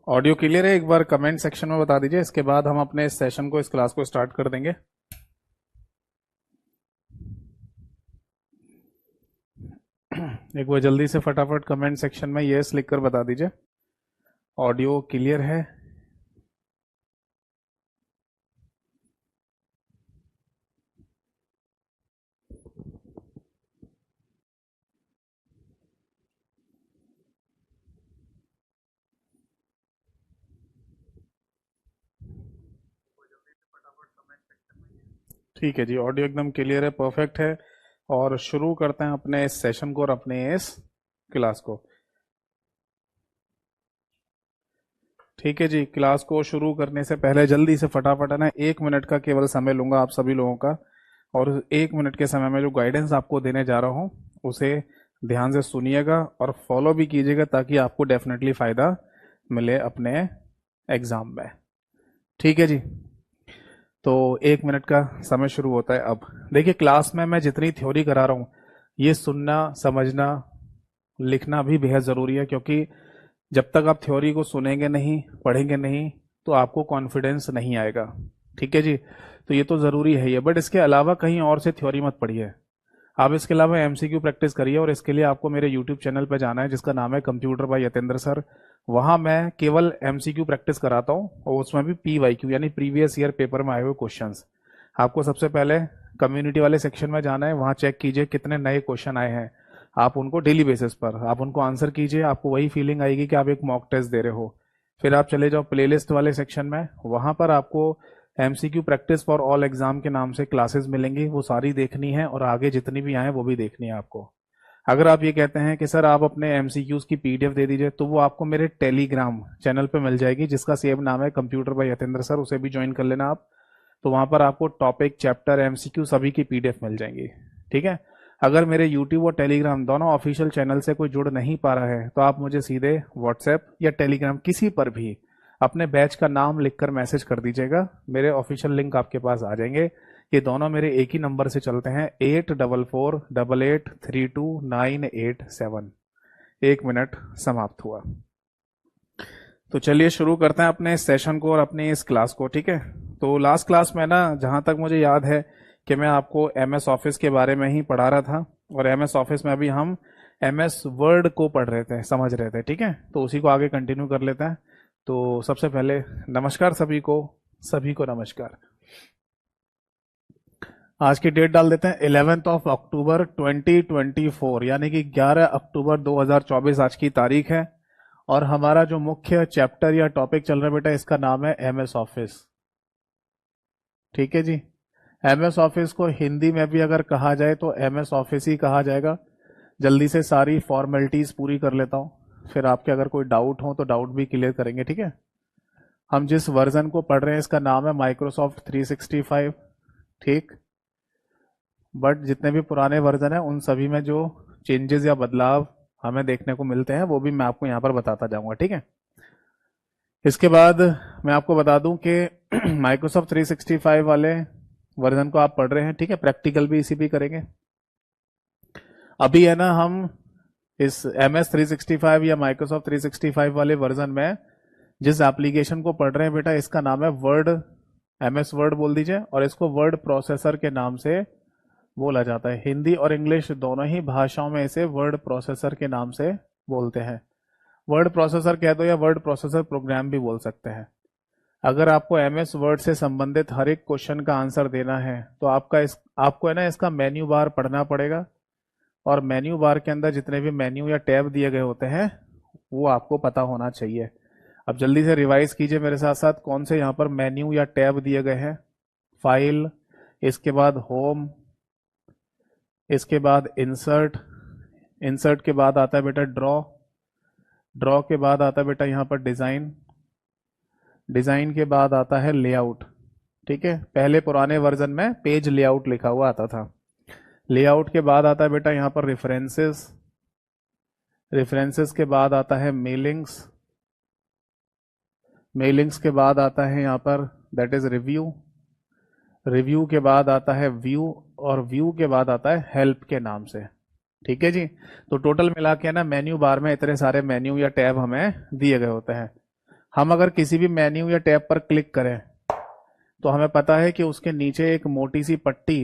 Audio clear है? एक बार comment section में बता दीजिए, इसके बाद हम अपने इस सेशन को, इस क्लास को स्टार्ट कर देंगे। एक बार जल्दी से फटाफट कमेंट सेक्शन में यस लिखकर बता दीजिए ऑडियो क्लियर है। ठीक है जी, ऑडियो एकदम क्लियर है, परफेक्ट है। और शुरू करते हैं अपने इस सेशन को और अपने इस क्लास को। ठीक है जी, क्लास को शुरू करने से पहले जल्दी से फटाफट है ना 1 मिनट का केवल समय लूंगा आप सभी लोगों का। और 1 मिनट के समय में जो गाइडेंस आपको देने जा रहा हूँ उसे ध्यान से सुनिएगा और फॉलो भी कीजिएगा, ताकि आपको डेफिनेटली फायदा मिले अपने एग्जाम में। ठीक है जी, तो 1 मिनट का समय शुरू होता है अब। देखिए, क्लास में मैं जितनी थ्योरी करा रहा हूँ ये सुनना, समझना, लिखना भी बेहद ज़रूरी है, क्योंकि जब तक आप थ्योरी को सुनेंगे नहीं, पढ़ेंगे नहीं, तो आपको कॉन्फिडेंस नहीं आएगा। ठीक है जी, तो ये तो ज़रूरी है ही, बट इसके अलावा कहीं और से थ्योरी मत पढ़िए। आप इसके अलावा एमसीक्यू प्रैक्टिस करिए, और इसके लिए आपको मेरे यूट्यूब चैनल पर जाना है जिसका नाम है कंप्यूटर बाय यतेंद्र सर। वहां मैं केवल एमसीक्यू प्रैक्टिस कराता हूँ, और उसमें भी पीवाईक्यू यानी प्रीवियस ईयर पेपर में आए हुए क्वेश्चंस। आपको सबसे पहले कम्युनिटी वाले सेक्शन में जाना है, वहां चेक कीजिए कितने नए क्वेश्चन आए हैं। आप उनको डेली बेसिस पर आप उनको आंसर कीजिए, आपको वही फीलिंग आएगी कि आप एक मॉक टेस्ट दे रहे हो। फिर आप चले जाओ प्लेलिस्ट वाले सेक्शन में, वहां पर आपको MCQ practice for all exam के नाम से क्लासेस मिलेंगी, वो सारी देखनी है, और आगे जितनी भी आए वो भी देखनी है आपको। अगर आप ये कहते हैं कि सर आप अपने एमसीक्यूज की पीडीएफ दे दीजिए, तो वो आपको मेरे टेलीग्राम चैनल पे मिल जाएगी, जिसका सेम नाम है कंप्यूटर बाय यतेंद्र सर। उसे भी ज्वाइन कर लेना आप। तो वहां पर आपको टॉपिक, चैप्टर, एमसीक्यू सभी की पीडीएफ मिल जाएंगी। ठीक है। अगर मेरे यूट्यूब और टेलीग्राम दोनों ऑफिशियल चैनल से कोई जुड़ नहीं पा रहा है, तो आप मुझे सीधे व्हाट्सएप या टेलीग्राम किसी पर भी अपने बैच का नाम लिखकर मैसेज कर दीजिएगा, मेरे ऑफिशियल लिंक आपके पास आ जाएंगे। ये दोनों मेरे एक ही नंबर से चलते हैं, 8448832987। 1 मिनट समाप्त हुआ। तो चलिए शुरू करते हैं अपने इस सेशन को और अपनी इस क्लास को। ठीक है। तो लास्ट क्लास में ना, जहां तक मुझे याद है कि मैं आपको एमएस ऑफिस के बारे में ही पढ़ा रहा था, और एमएस ऑफिस में अभी हम एमएस वर्ड को पढ़ रहे थे, समझ रहे थे। ठीक है, तो उसी को आगे कंटिन्यू कर लेते हैं। तो सबसे पहले नमस्कार सभी को, सभी को नमस्कार। आज की डेट डाल देते हैं 11 अक्टूबर 2024, यानी कि 11 अक्टूबर 2024 आज की तारीख है। और हमारा जो मुख्य चैप्टर या टॉपिक चल रहा है बेटा, इसका नाम है एमएस ऑफिस। ठीक है जी। एमएस ऑफिस को हिंदी में भी अगर कहा जाए तो एमएस ऑफिस ही कहा जाएगा। जल्दी से सारी फॉर्मेलिटीज पूरी कर लेता हूं, फिर आपके अगर कोई डाउट हो तो डाउट भी क्लियर करेंगे। ठीक है। हम जिस वर्जन को पढ़ रहे हैं इसका नाम है माइक्रोसॉफ्ट 365। ठीक। बट जितने भी पुराने वर्जन है उन सभी में जो चेंजेस या बदलाव हमें देखने को मिलते हैं वो भी मैं आपको यहाँ पर बताता जाऊंगा। ठीक है। इसके बाद मैं आपको बता दूं कि माइक्रोसॉफ्ट 365 वाले वर्जन को आप पढ़ रहे हैं। ठीक है। प्रैक्टिकल भी इसी भी करेंगे। अभी है ना, हम इस MS 365 या माइक्रोसॉफ्ट 365 वाले वर्जन में जिस एप्लीकेशन को पढ़ रहे हैं बेटा, इसका नाम है वर्ड। MS वर्ड बोल दीजिए, और इसको वर्ड प्रोसेसर के नाम से बोला जाता है। हिंदी और इंग्लिश दोनों ही भाषाओं में इसे वर्ड प्रोसेसर के नाम से बोलते हैं। वर्ड प्रोसेसर कह दो या वर्ड प्रोसेसर प्रोग्राम भी बोल सकते हैं। अगर आपको MS वर्ड से संबंधित हर एक क्वेश्चन का आंसर देना है तो आपको है ना इसका मेन्यू बार पढ़ना पड़ेगा, और मेन्यू बार के अंदर जितने भी मेन्यू या टैब दिए गए होते हैं वो आपको पता होना चाहिए। अब जल्दी से रिवाइज कीजिए मेरे साथ साथ, कौन से यहाँ पर मेन्यू या टैब दिए गए हैं। फाइल, इसके बाद होम, इसके बाद इंसर्ट, इंसर्ट के बाद आता है बेटा ड्रॉ, ड्रॉ के बाद आता है बेटा यहाँ पर डिजाइन, डिजाइन के बाद आता है लेआउट। ठीक है। पहले पुराने वर्जन में पेज लेआउट लिखा हुआ आता था। लेआउट के बाद आता है बेटा यहाँ पर रेफरेंसेस, रेफरेंसेस के बाद आता है मेलिंग्स, मेलिंग्स के बाद आता है यहाँ पर दैट इज रिव्यू, रिव्यू के बाद आता है व्यू, और व्यू के बाद आता है हेल्प के नाम से। ठीक है जी। तो टोटल मिला के ना मेन्यू बार में इतने सारे मेन्यू या टैब हमें दिए गए होते हैं। हम अगर किसी भी मेन्यू या टैब पर क्लिक करें तो हमें पता है कि उसके नीचे एक मोटी सी पट्टी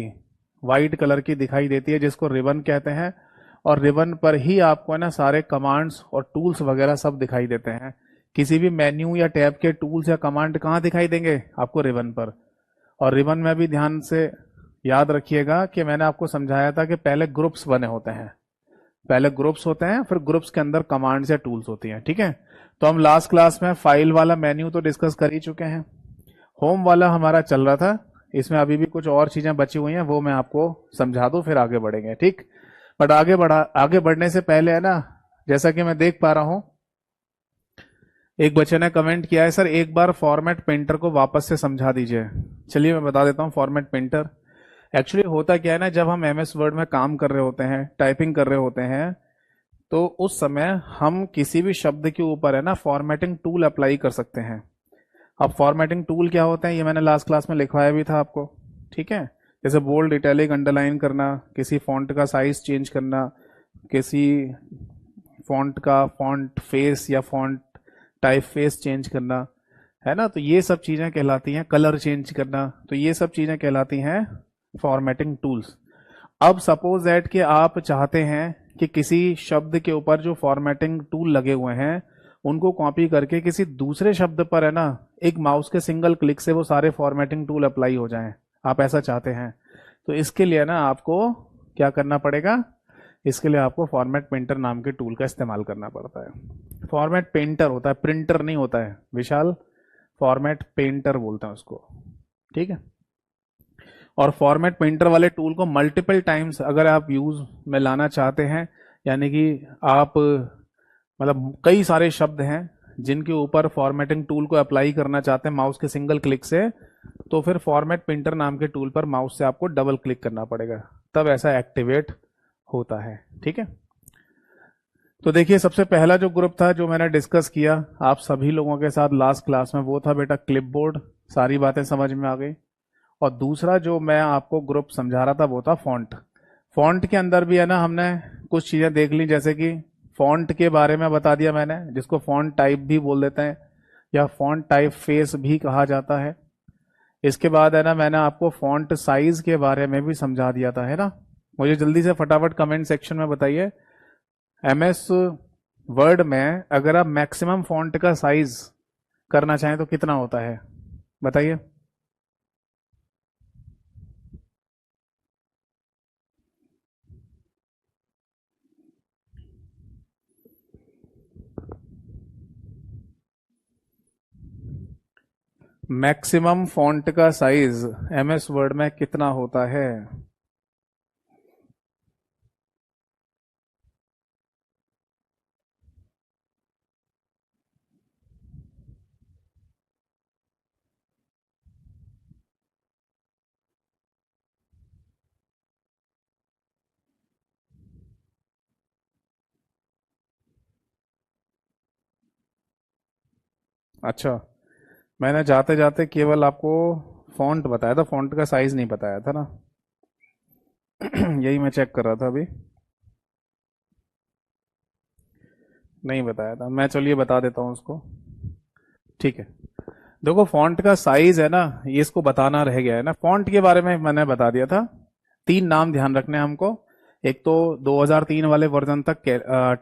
वाइट कलर की दिखाई देती है जिसको रिबन कहते हैं, और रिबन पर ही आपको है ना सारे कमांड्स और टूल्स वगैरह सब दिखाई देते हैं। किसी भी मेन्यू या टैब के टूल्स या कमांड कहाँ दिखाई देंगे? आपको रिबन पर। और रिबन में भी ध्यान से याद रखिएगा कि मैंने आपको समझाया था कि पहले ग्रुप्स बने होते हैं, पहले ग्रुप्स होते हैं, फिर ग्रुप्स के अंदर कमांड्स या टूल्स होती हैं। ठीक है, तो हम लास्ट क्लास में फाइल वाला मेन्यू तो डिस्कस कर ही चुके हैं, होम वाला हमारा चल रहा था, इसमें अभी भी कुछ और चीजें बची हुई हैं, वो मैं आपको समझा दूं फिर आगे बढ़ेंगे। ठीक, बट आगे बढ़ने से पहले है ना, जैसा कि मैं देख पा रहा हूं एक बच्चे ने कमेंट किया है, सर एक बार फॉर्मेट पेंटर को वापस से समझा दीजिए। चलिए मैं बता देता हूं। फॉर्मेट पेंटर एक्चुअली होता क्या है ना, जब हम एमएस वर्ड में काम कर रहे होते हैं, टाइपिंग कर रहे होते हैं, तो उस समय हम किसी भी शब्द के ऊपर है ना फॉर्मेटिंग टूल अप्लाई कर सकते हैं। अब फॉर्मेटिंग टूल क्या होते हैं ये मैंने लास्ट क्लास में लिखवाया भी था आपको। ठीक है, जैसे बोल्ड, इटैलिक, अंडरलाइन करना, किसी फॉन्ट का साइज चेंज करना, किसी फॉन्ट का फॉन्ट फेस या फॉन्ट टाइप फेस चेंज करना, है ना, तो ये सब चीजें कहलाती हैं। कलर चेंज करना, तो ये सब चीजें कहलाती हैं फॉर्मेटिंग टूल्स। अब सपोज दैट कि आप चाहते हैं कि किसी शब्द के ऊपर जो फॉर्मेटिंग टूल लगे हुए हैं उनको कॉपी करके किसी दूसरे शब्द पर है ना एक माउस के सिंगल क्लिक से वो सारे फॉर्मेटिंग टूल अप्लाई हो जाएं, आप ऐसा चाहते हैं, तो इसके लिए ना आपको क्या करना पड़ेगा? इसके लिए आपको फॉर्मेट पेंटर नाम के टूल का इस्तेमाल करना पड़ता है। फॉर्मेट पेंटर होता है, प्रिंटर नहीं होता है विशाल, फॉर्मेट पेंटर बोलते हैं उसको। ठीक है, और फॉर्मेट पेंटर वाले टूल को मल्टीपल टाइम्स अगर आप यूज में लाना चाहते हैं, यानी कि आप मतलब कई सारे शब्द हैं जिनके ऊपर फॉर्मेटिंग टूल को अप्लाई करना चाहते हैं माउस के सिंगल क्लिक से, तो फिर फॉर्मेट पेंटर नाम के टूल पर माउस से आपको डबल क्लिक करना पड़ेगा, तब ऐसा एक्टिवेट होता है। ठीक है, तो देखिए सबसे पहला जो ग्रुप था जो मैंने डिस्कस किया आप सभी लोगों के साथ लास्ट क्लास में, वो था बेटा क्लिपबोर्ड। सारी बातें समझ में आ गई। और दूसरा जो मैं आपको ग्रुप समझा रहा था वो था फॉन्ट। फॉन्ट के अंदर भी है ना हमने कुछ चीजें देख ली, जैसे कि फॉन्ट के बारे में बता दिया मैंने, जिसको फॉन्ट टाइप भी बोल देते हैं या फॉन्ट टाइप फेस भी कहा जाता है। इसके बाद है ना मैंने आपको फॉन्ट साइज के बारे में भी समझा दिया था, है ना। मुझे जल्दी से फटाफट कमेंट सेक्शन में बताइए, एमएस वर्ड में अगर आप मैक्सिमम फॉन्ट का साइज करना चाहें तो कितना होता है, बताइए। मैक्सिमम फॉन्ट का साइज एमएस वर्ड में कितना होता है? अच्छा, मैंने जाते जाते केवल आपको फॉन्ट बताया था, फॉन्ट का साइज नहीं बताया था ना। यही मैं चेक कर रहा था अभी, नहीं बताया था मैं, चलिए बता देता हूँ उसको। ठीक है, देखो फॉन्ट का साइज है ना, ये इसको बताना रह गया है ना। फॉन्ट के बारे में मैंने बता दिया था, 3 नाम ध्यान रखने हैं हमको। एक तो 2003 वाले वर्जन तक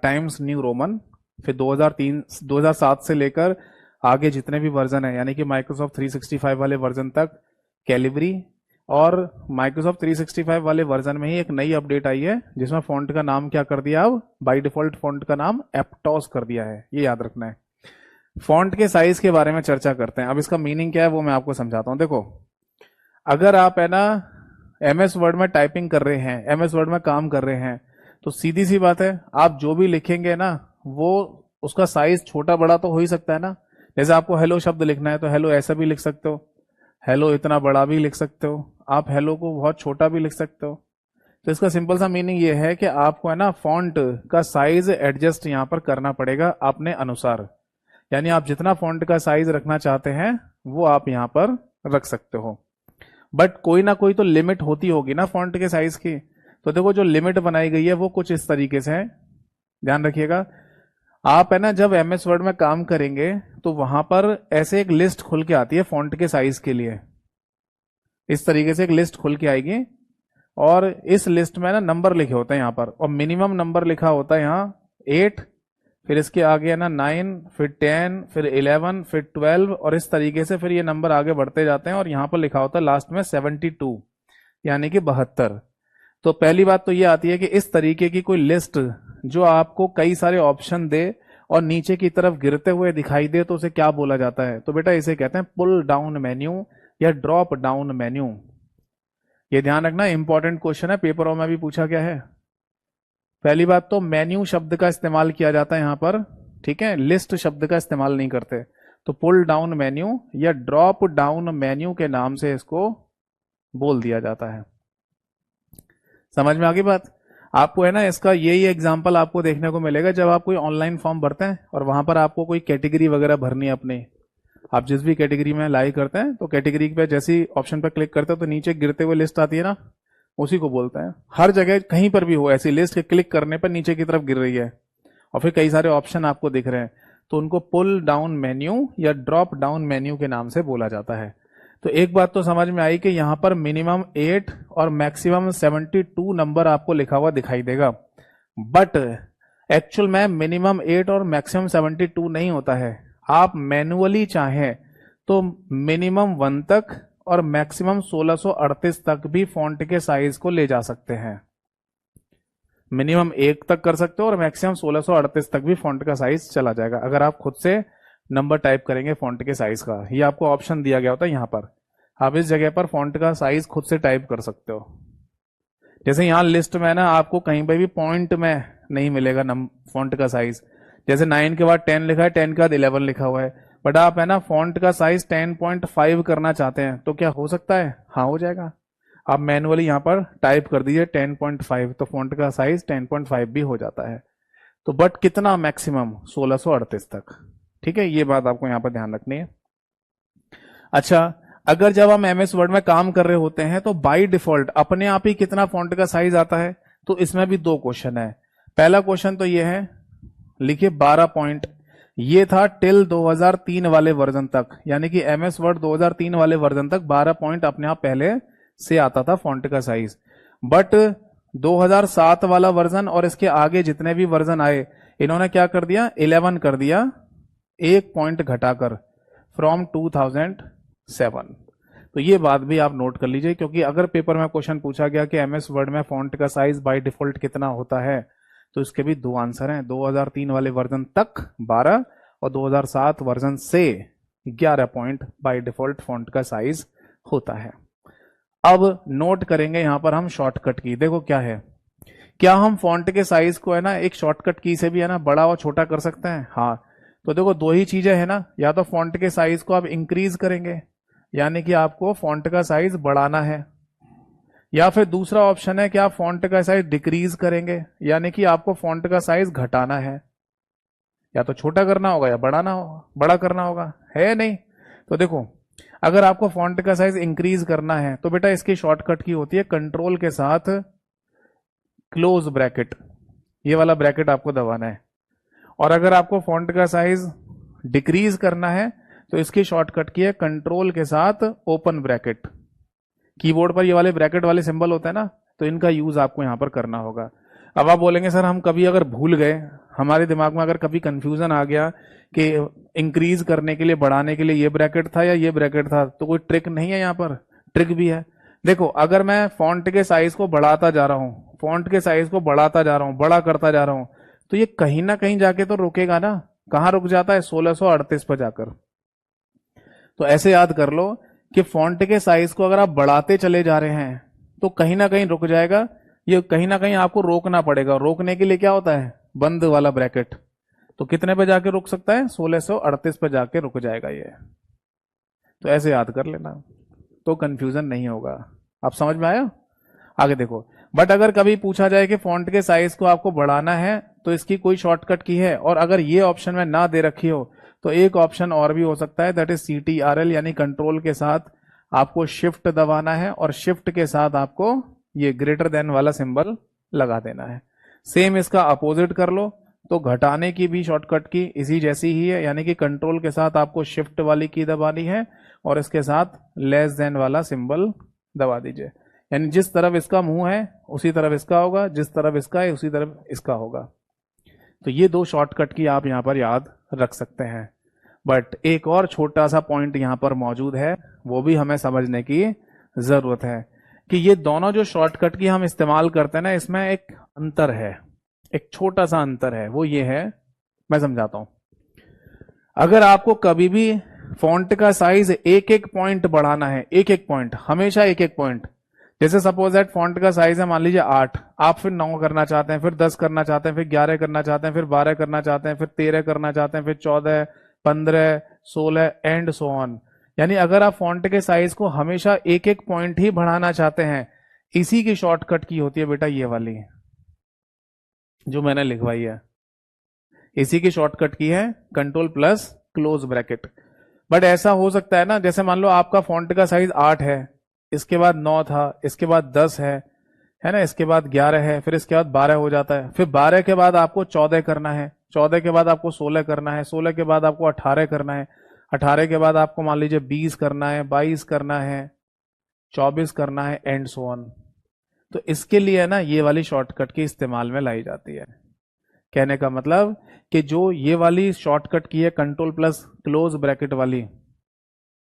टाइम्स न्यू रोमन, फिर 2003 2007 से लेकर आगे जितने भी वर्जन है यानी कि माइक्रोसॉफ्ट 365 वाले वर्जन तक कैलिबरी, और माइक्रोसॉफ्ट 365 वाले वर्जन में ही एक नई अपडेट आई है जिसमें फॉन्ट का नाम क्या कर दिया, अब बाय डिफॉल्ट फॉन्ट का नाम एप्टॉस कर दिया है, ये याद रखना है। फॉन्ट के साइज के बारे में चर्चा करते हैं। अब इसका मीनिंग क्या है वो मैं आपको समझाता हूं। देखो, अगर आप है ना एमएस वर्ड में टाइपिंग कर रहे हैं, एमएस वर्ड में काम कर रहे हैं, तो सीधी सी बात है आप जो भी लिखेंगे ना वो उसका साइज छोटा बड़ा तो हो ही सकता है ना। जैसे आपको हेलो शब्द लिखना है तो हेलो ऐसा भी लिख सकते हो, हेलो इतना बड़ा भी लिख सकते हो, आप हेलो को बहुत छोटा भी लिख सकते हो। तो इसका सिंपल सा मीनिंग ये है कि आपको है ना फॉन्ट का साइज एडजस्ट यहां पर करना पड़ेगा अपने अनुसार, यानी आप जितना फॉन्ट का साइज रखना चाहते हैं वो आप यहां पर रख सकते हो, बट कोई ना कोई तो लिमिट होती होगी ना फॉन्ट के साइज की। तो देखो जो लिमिट बनाई गई है वो कुछ इस तरीके से है, ध्यान रखिएगा। आप है ना जब एमएस वर्ड में काम करेंगे तो वहां पर ऐसे एक लिस्ट खुल के आती है फॉन्ट के साइज के लिए। इस तरीके से एक लिस्ट खुल के आएगी और इस लिस्ट में ना नंबर लिखे होते हैं यहाँ पर, और मिनिमम नंबर लिखा होता है यहाँ 8, फिर इसके आगे है ना 9, फिर 10, फिर 11, फिर 12, और इस तरीके से फिर ये नंबर आगे बढ़ते जाते हैं और यहाँ पर लिखा होता है लास्ट में 72, यानी कि 72। तो पहली बात तो ये आती है कि इस तरीके की कोई लिस्ट जो आपको कई सारे ऑप्शन दे और नीचे की तरफ गिरते हुए दिखाई दे तो उसे क्या बोला जाता है? तो बेटा इसे कहते हैं पुल डाउन मेन्यू या ड्रॉप डाउन मेन्यू। ये ध्यान रखना, इंपॉर्टेंट क्वेश्चन है, पेपरों में भी पूछा गया है। पहली बात तो मेन्यू शब्द का इस्तेमाल किया जाता है यहां पर, ठीक है, लिस्ट शब्द का इस्तेमाल नहीं करते। तो पुल डाउन मेन्यू या ड्रॉप डाउन मेन्यू के नाम से इसको बोल दिया जाता है। समझ में आ गई बात? आपको है ना इसका यही एग्जाम्पल आपको देखने को मिलेगा जब आप कोई ऑनलाइन फॉर्म भरते हैं और वहां पर आपको कोई कैटेगरी वगैरह भरनी है अपनी। आप जिस भी कैटेगरी में अप्लाई करते हैं तो कैटेगरी पे जैसी ऑप्शन पर क्लिक करते हैं तो नीचे गिरते हुए लिस्ट आती है ना, उसी को बोलते हैं। हर जगह कहीं पर भी हो ऐसी लिस्ट के क्लिक करने पर नीचे की तरफ गिर रही है और फिर कई सारे ऑप्शन आपको दिख रहे हैं, तो उनको पुल डाउन मेन्यू या ड्रॉप डाउन मेन्यू के नाम से बोला जाता है। तो एक बात तो समझ में आई कि यहां पर मिनिमम 8 और मैक्सिमम 72 नंबर आपको लिखा हुआ दिखाई देगा, बट एक्चुअल में मिनिमम 8 और मैक्सिमम 72 नहीं होता है। आप मैनुअली चाहें तो मिनिमम 1 तक और मैक्सिमम 1638 तक भी फॉन्ट के साइज को ले जा सकते हैं। मिनिमम 1 तक कर सकते हो और मैक्सिमम 1638 तक भी फॉन्ट का साइज चला जाएगा अगर आप खुद से नंबर टाइप करेंगे फॉन्ट के साइज का। ये आपको ऑप्शन दिया गया होता है यहाँ पर, आप इस जगह पर फॉन्ट का साइज खुद से टाइप कर सकते हो। जैसे यहाँ लिस्ट में ना आपको कहीं पर भी पॉइंट में नहीं मिलेगा फॉन्ट का साइज, जैसे 9 के बाद 10 लिखा है, 10 के बाद 11 लिखा हुआ है, बट आप है ना फॉन्ट का साइज 10.5 करना चाहते हैं तो क्या हो सकता है? हाँ हो जाएगा। आप मैनुअली यहाँ पर टाइप कर दीजिए 10.5 तो फॉन्ट का साइज 10.5 भी हो जाता है। तो बट कितना? मैक्सिमम 1638 तक। ठीक है, ये बात आपको यहाँ पर ध्यान रखनी है। अच्छा, अगर जब हम एमएस वर्ड में काम कर रहे होते हैं तो बाय डिफॉल्ट अपने आप ही कितना फॉन्ट का साइज आता है? तो इसमें भी 2 क्वेश्चन है। पहला क्वेश्चन तो ये है, लिखिए 12 पॉइंट। ये था टिल 2003 वाले वर्जन तक, यानी कि एमएस वर्ड 2003 वाले वर्जन तक 12 पॉइंट अपने आप पहले से आता था फॉन्ट का साइज। बट 2007 वाला वर्जन और इसके आगे जितने भी वर्जन आए इन्होंने क्या कर दिया? 11 कर दिया, 1 पॉइंट घटाकर, फ्रॉम 2007। तो ये बात भी आप नोट कर लीजिए, क्योंकि अगर पेपर में क्वेश्चन पूछा गया कि एमएस वर्ड में फॉन्ट का साइज बाय डिफॉल्ट कितना होता है तो इसके भी 2 आंसर हैं। 2003 वाले वर्जन तक 12 और 2007 वर्जन से 11 पॉइंट बाय डिफॉल्ट फॉन्ट का साइज होता है। अब नोट करेंगे यहां पर हम शॉर्टकट की। देखो क्या है, क्या हम फॉन्ट के साइज को है ना एक शॉर्टकट की से भी है ना बड़ा और छोटा कर सकते हैं? हाँ। तो देखो 2 ही चीजें है ना, या तो फॉन्ट के साइज को आप इंक्रीज करेंगे यानी कि आपको फॉन्ट का साइज बढ़ाना है, या फिर दूसरा ऑप्शन है कि आप फॉन्ट का साइज डिक्रीज करेंगे यानी कि आपको फॉन्ट का साइज घटाना है। या तो छोटा करना होगा या बढ़ाना होगा, बड़ा करना होगा, है नहीं? तो देखो, अगर आपको फॉन्ट का साइज इंक्रीज करना है तो बेटा इसकी शॉर्टकट की होती है कंट्रोल के साथ क्लोज ब्रैकेट, ये वाला ब्रैकेट आपको दबाना है। और अगर आपको फॉन्ट का साइज डिक्रीज करना है तो इसकी शॉर्टकट की है कंट्रोल के साथ ओपन ब्रैकेट। कीबोर्ड पर ये वाले ब्रैकेट वाले सिंबल होता है ना, तो इनका यूज आपको यहां पर करना होगा। अब आप बोलेंगे सर हम कभी अगर भूल गए, हमारे दिमाग में अगर कभी कंफ्यूजन आ गया कि इंक्रीज करने के लिए, बढ़ाने के लिए ये ब्रैकेट था या ये ब्रैकेट था, तो कोई ट्रिक नहीं है? यहाँ पर ट्रिक भी है। देखो, अगर मैं फॉन्ट के साइज को बढ़ाता जा रहा हूं, फॉन्ट के साइज को बढ़ाता जा रहा हूं, बड़ा करता जा रहा हूं, तो ये कहीं ना कहीं जाके तो रुकेगा ना। कहां रुक जाता है? 1638 पर जाकर। तो ऐसे याद कर लो कि फॉन्ट के साइज को अगर आप बढ़ाते चले जा रहे हैं तो कहीं ना कहीं रुक जाएगा, ये कहीं ना कहीं आपको रोकना पड़ेगा। रोकने के लिए क्या होता है? बंद वाला ब्रैकेट। तो कितने पे जाके रुक सकता है? 1638 पे जाके रुक जाएगा ये। तो ऐसे याद कर लेना तो कंफ्यूजन नहीं होगा। आप समझ में आया? आगे देखो, बट अगर कभी पूछा जाए कि फॉन्ट के साइज को आपको बढ़ाना है तो इसकी कोई शॉर्टकट की है, और अगर ये ऑप्शन में ना दे रखी हो तो एक ऑप्शन और भी हो सकता है, दैट इज CTRL, यानी कंट्रोल के साथ आपको शिफ्ट दबाना है और शिफ्ट के साथ आपको ये ग्रेटर देन वाला सिंबल लगा देना है। सेम इसका अपोजिट कर लो तो घटाने की भी शॉर्टकट की इसी जैसी ही है, यानी कि कंट्रोल के साथ आपको शिफ्ट वाली की दबानी है और इसके साथ लेस देन वाला सिंबल दबा दीजिए। यानी जिस तरफ इसका मुंह है उसी तरफ इसका होगा, जिस तरफ इसका है उसी तरफ इसका होगा। तो ये दो शॉर्टकट की आप यहां पर याद रख सकते हैं। बट एक और छोटा सा पॉइंट यहां पर मौजूद है, वो भी हमें समझने की जरूरत है कि ये दोनों जो शॉर्टकट की हम इस्तेमाल करते हैं ना, इसमें एक अंतर है, एक छोटा सा अंतर है। वो ये है, मैं समझाता हूं। अगर आपको कभी भी फॉन्ट का साइज एक एक पॉइंट बढ़ाना है, एक एक पॉइंट, हमेशा एक एक पॉइंट, जैसे सपोज दैट फॉन्ट का साइज है मान लीजिए 8, आप फिर 9 करना चाहते हैं, फिर 10 करना चाहते हैं, फिर 11 करना चाहते हैं, फिर 12 करना चाहते हैं, फिर 13 करना चाहते हैं, फिर 14, 15, 16 एंड सो ऑन। यानी अगर आप फॉन्ट के साइज को हमेशा एक एक पॉइंट ही बढ़ाना चाहते हैं, इसी की शॉर्टकट की होती है बेटा ये वाली जो मैंने लिखवाई है, इसी की शॉर्टकट की है control plus close bracket. But ऐसा हो सकता है ना, जैसे मान लो आपका फॉन्ट का साइज 8 है, इसके बाद 9 था, इसके बाद 10 है ना, इसके बाद 11 है, फिर इसके बाद 12 हो जाता है, फिर 12 के बाद आपको 14 करना है, 14 के बाद आपको 16 करना है, 16 के बाद आपको 18 करना है, 18 के बाद आपको मान लीजिए 20 करना है, 22 करना है, 24 करना है एंड सो ऑन। तो इसके लिए ना ये वाली शॉर्टकट की इस्तेमाल में लाई जाती है। कहने का मतलब कि जो ये वाली शॉर्टकट की है कंट्रोल प्लस क्लोज ब्रैकेट वाली,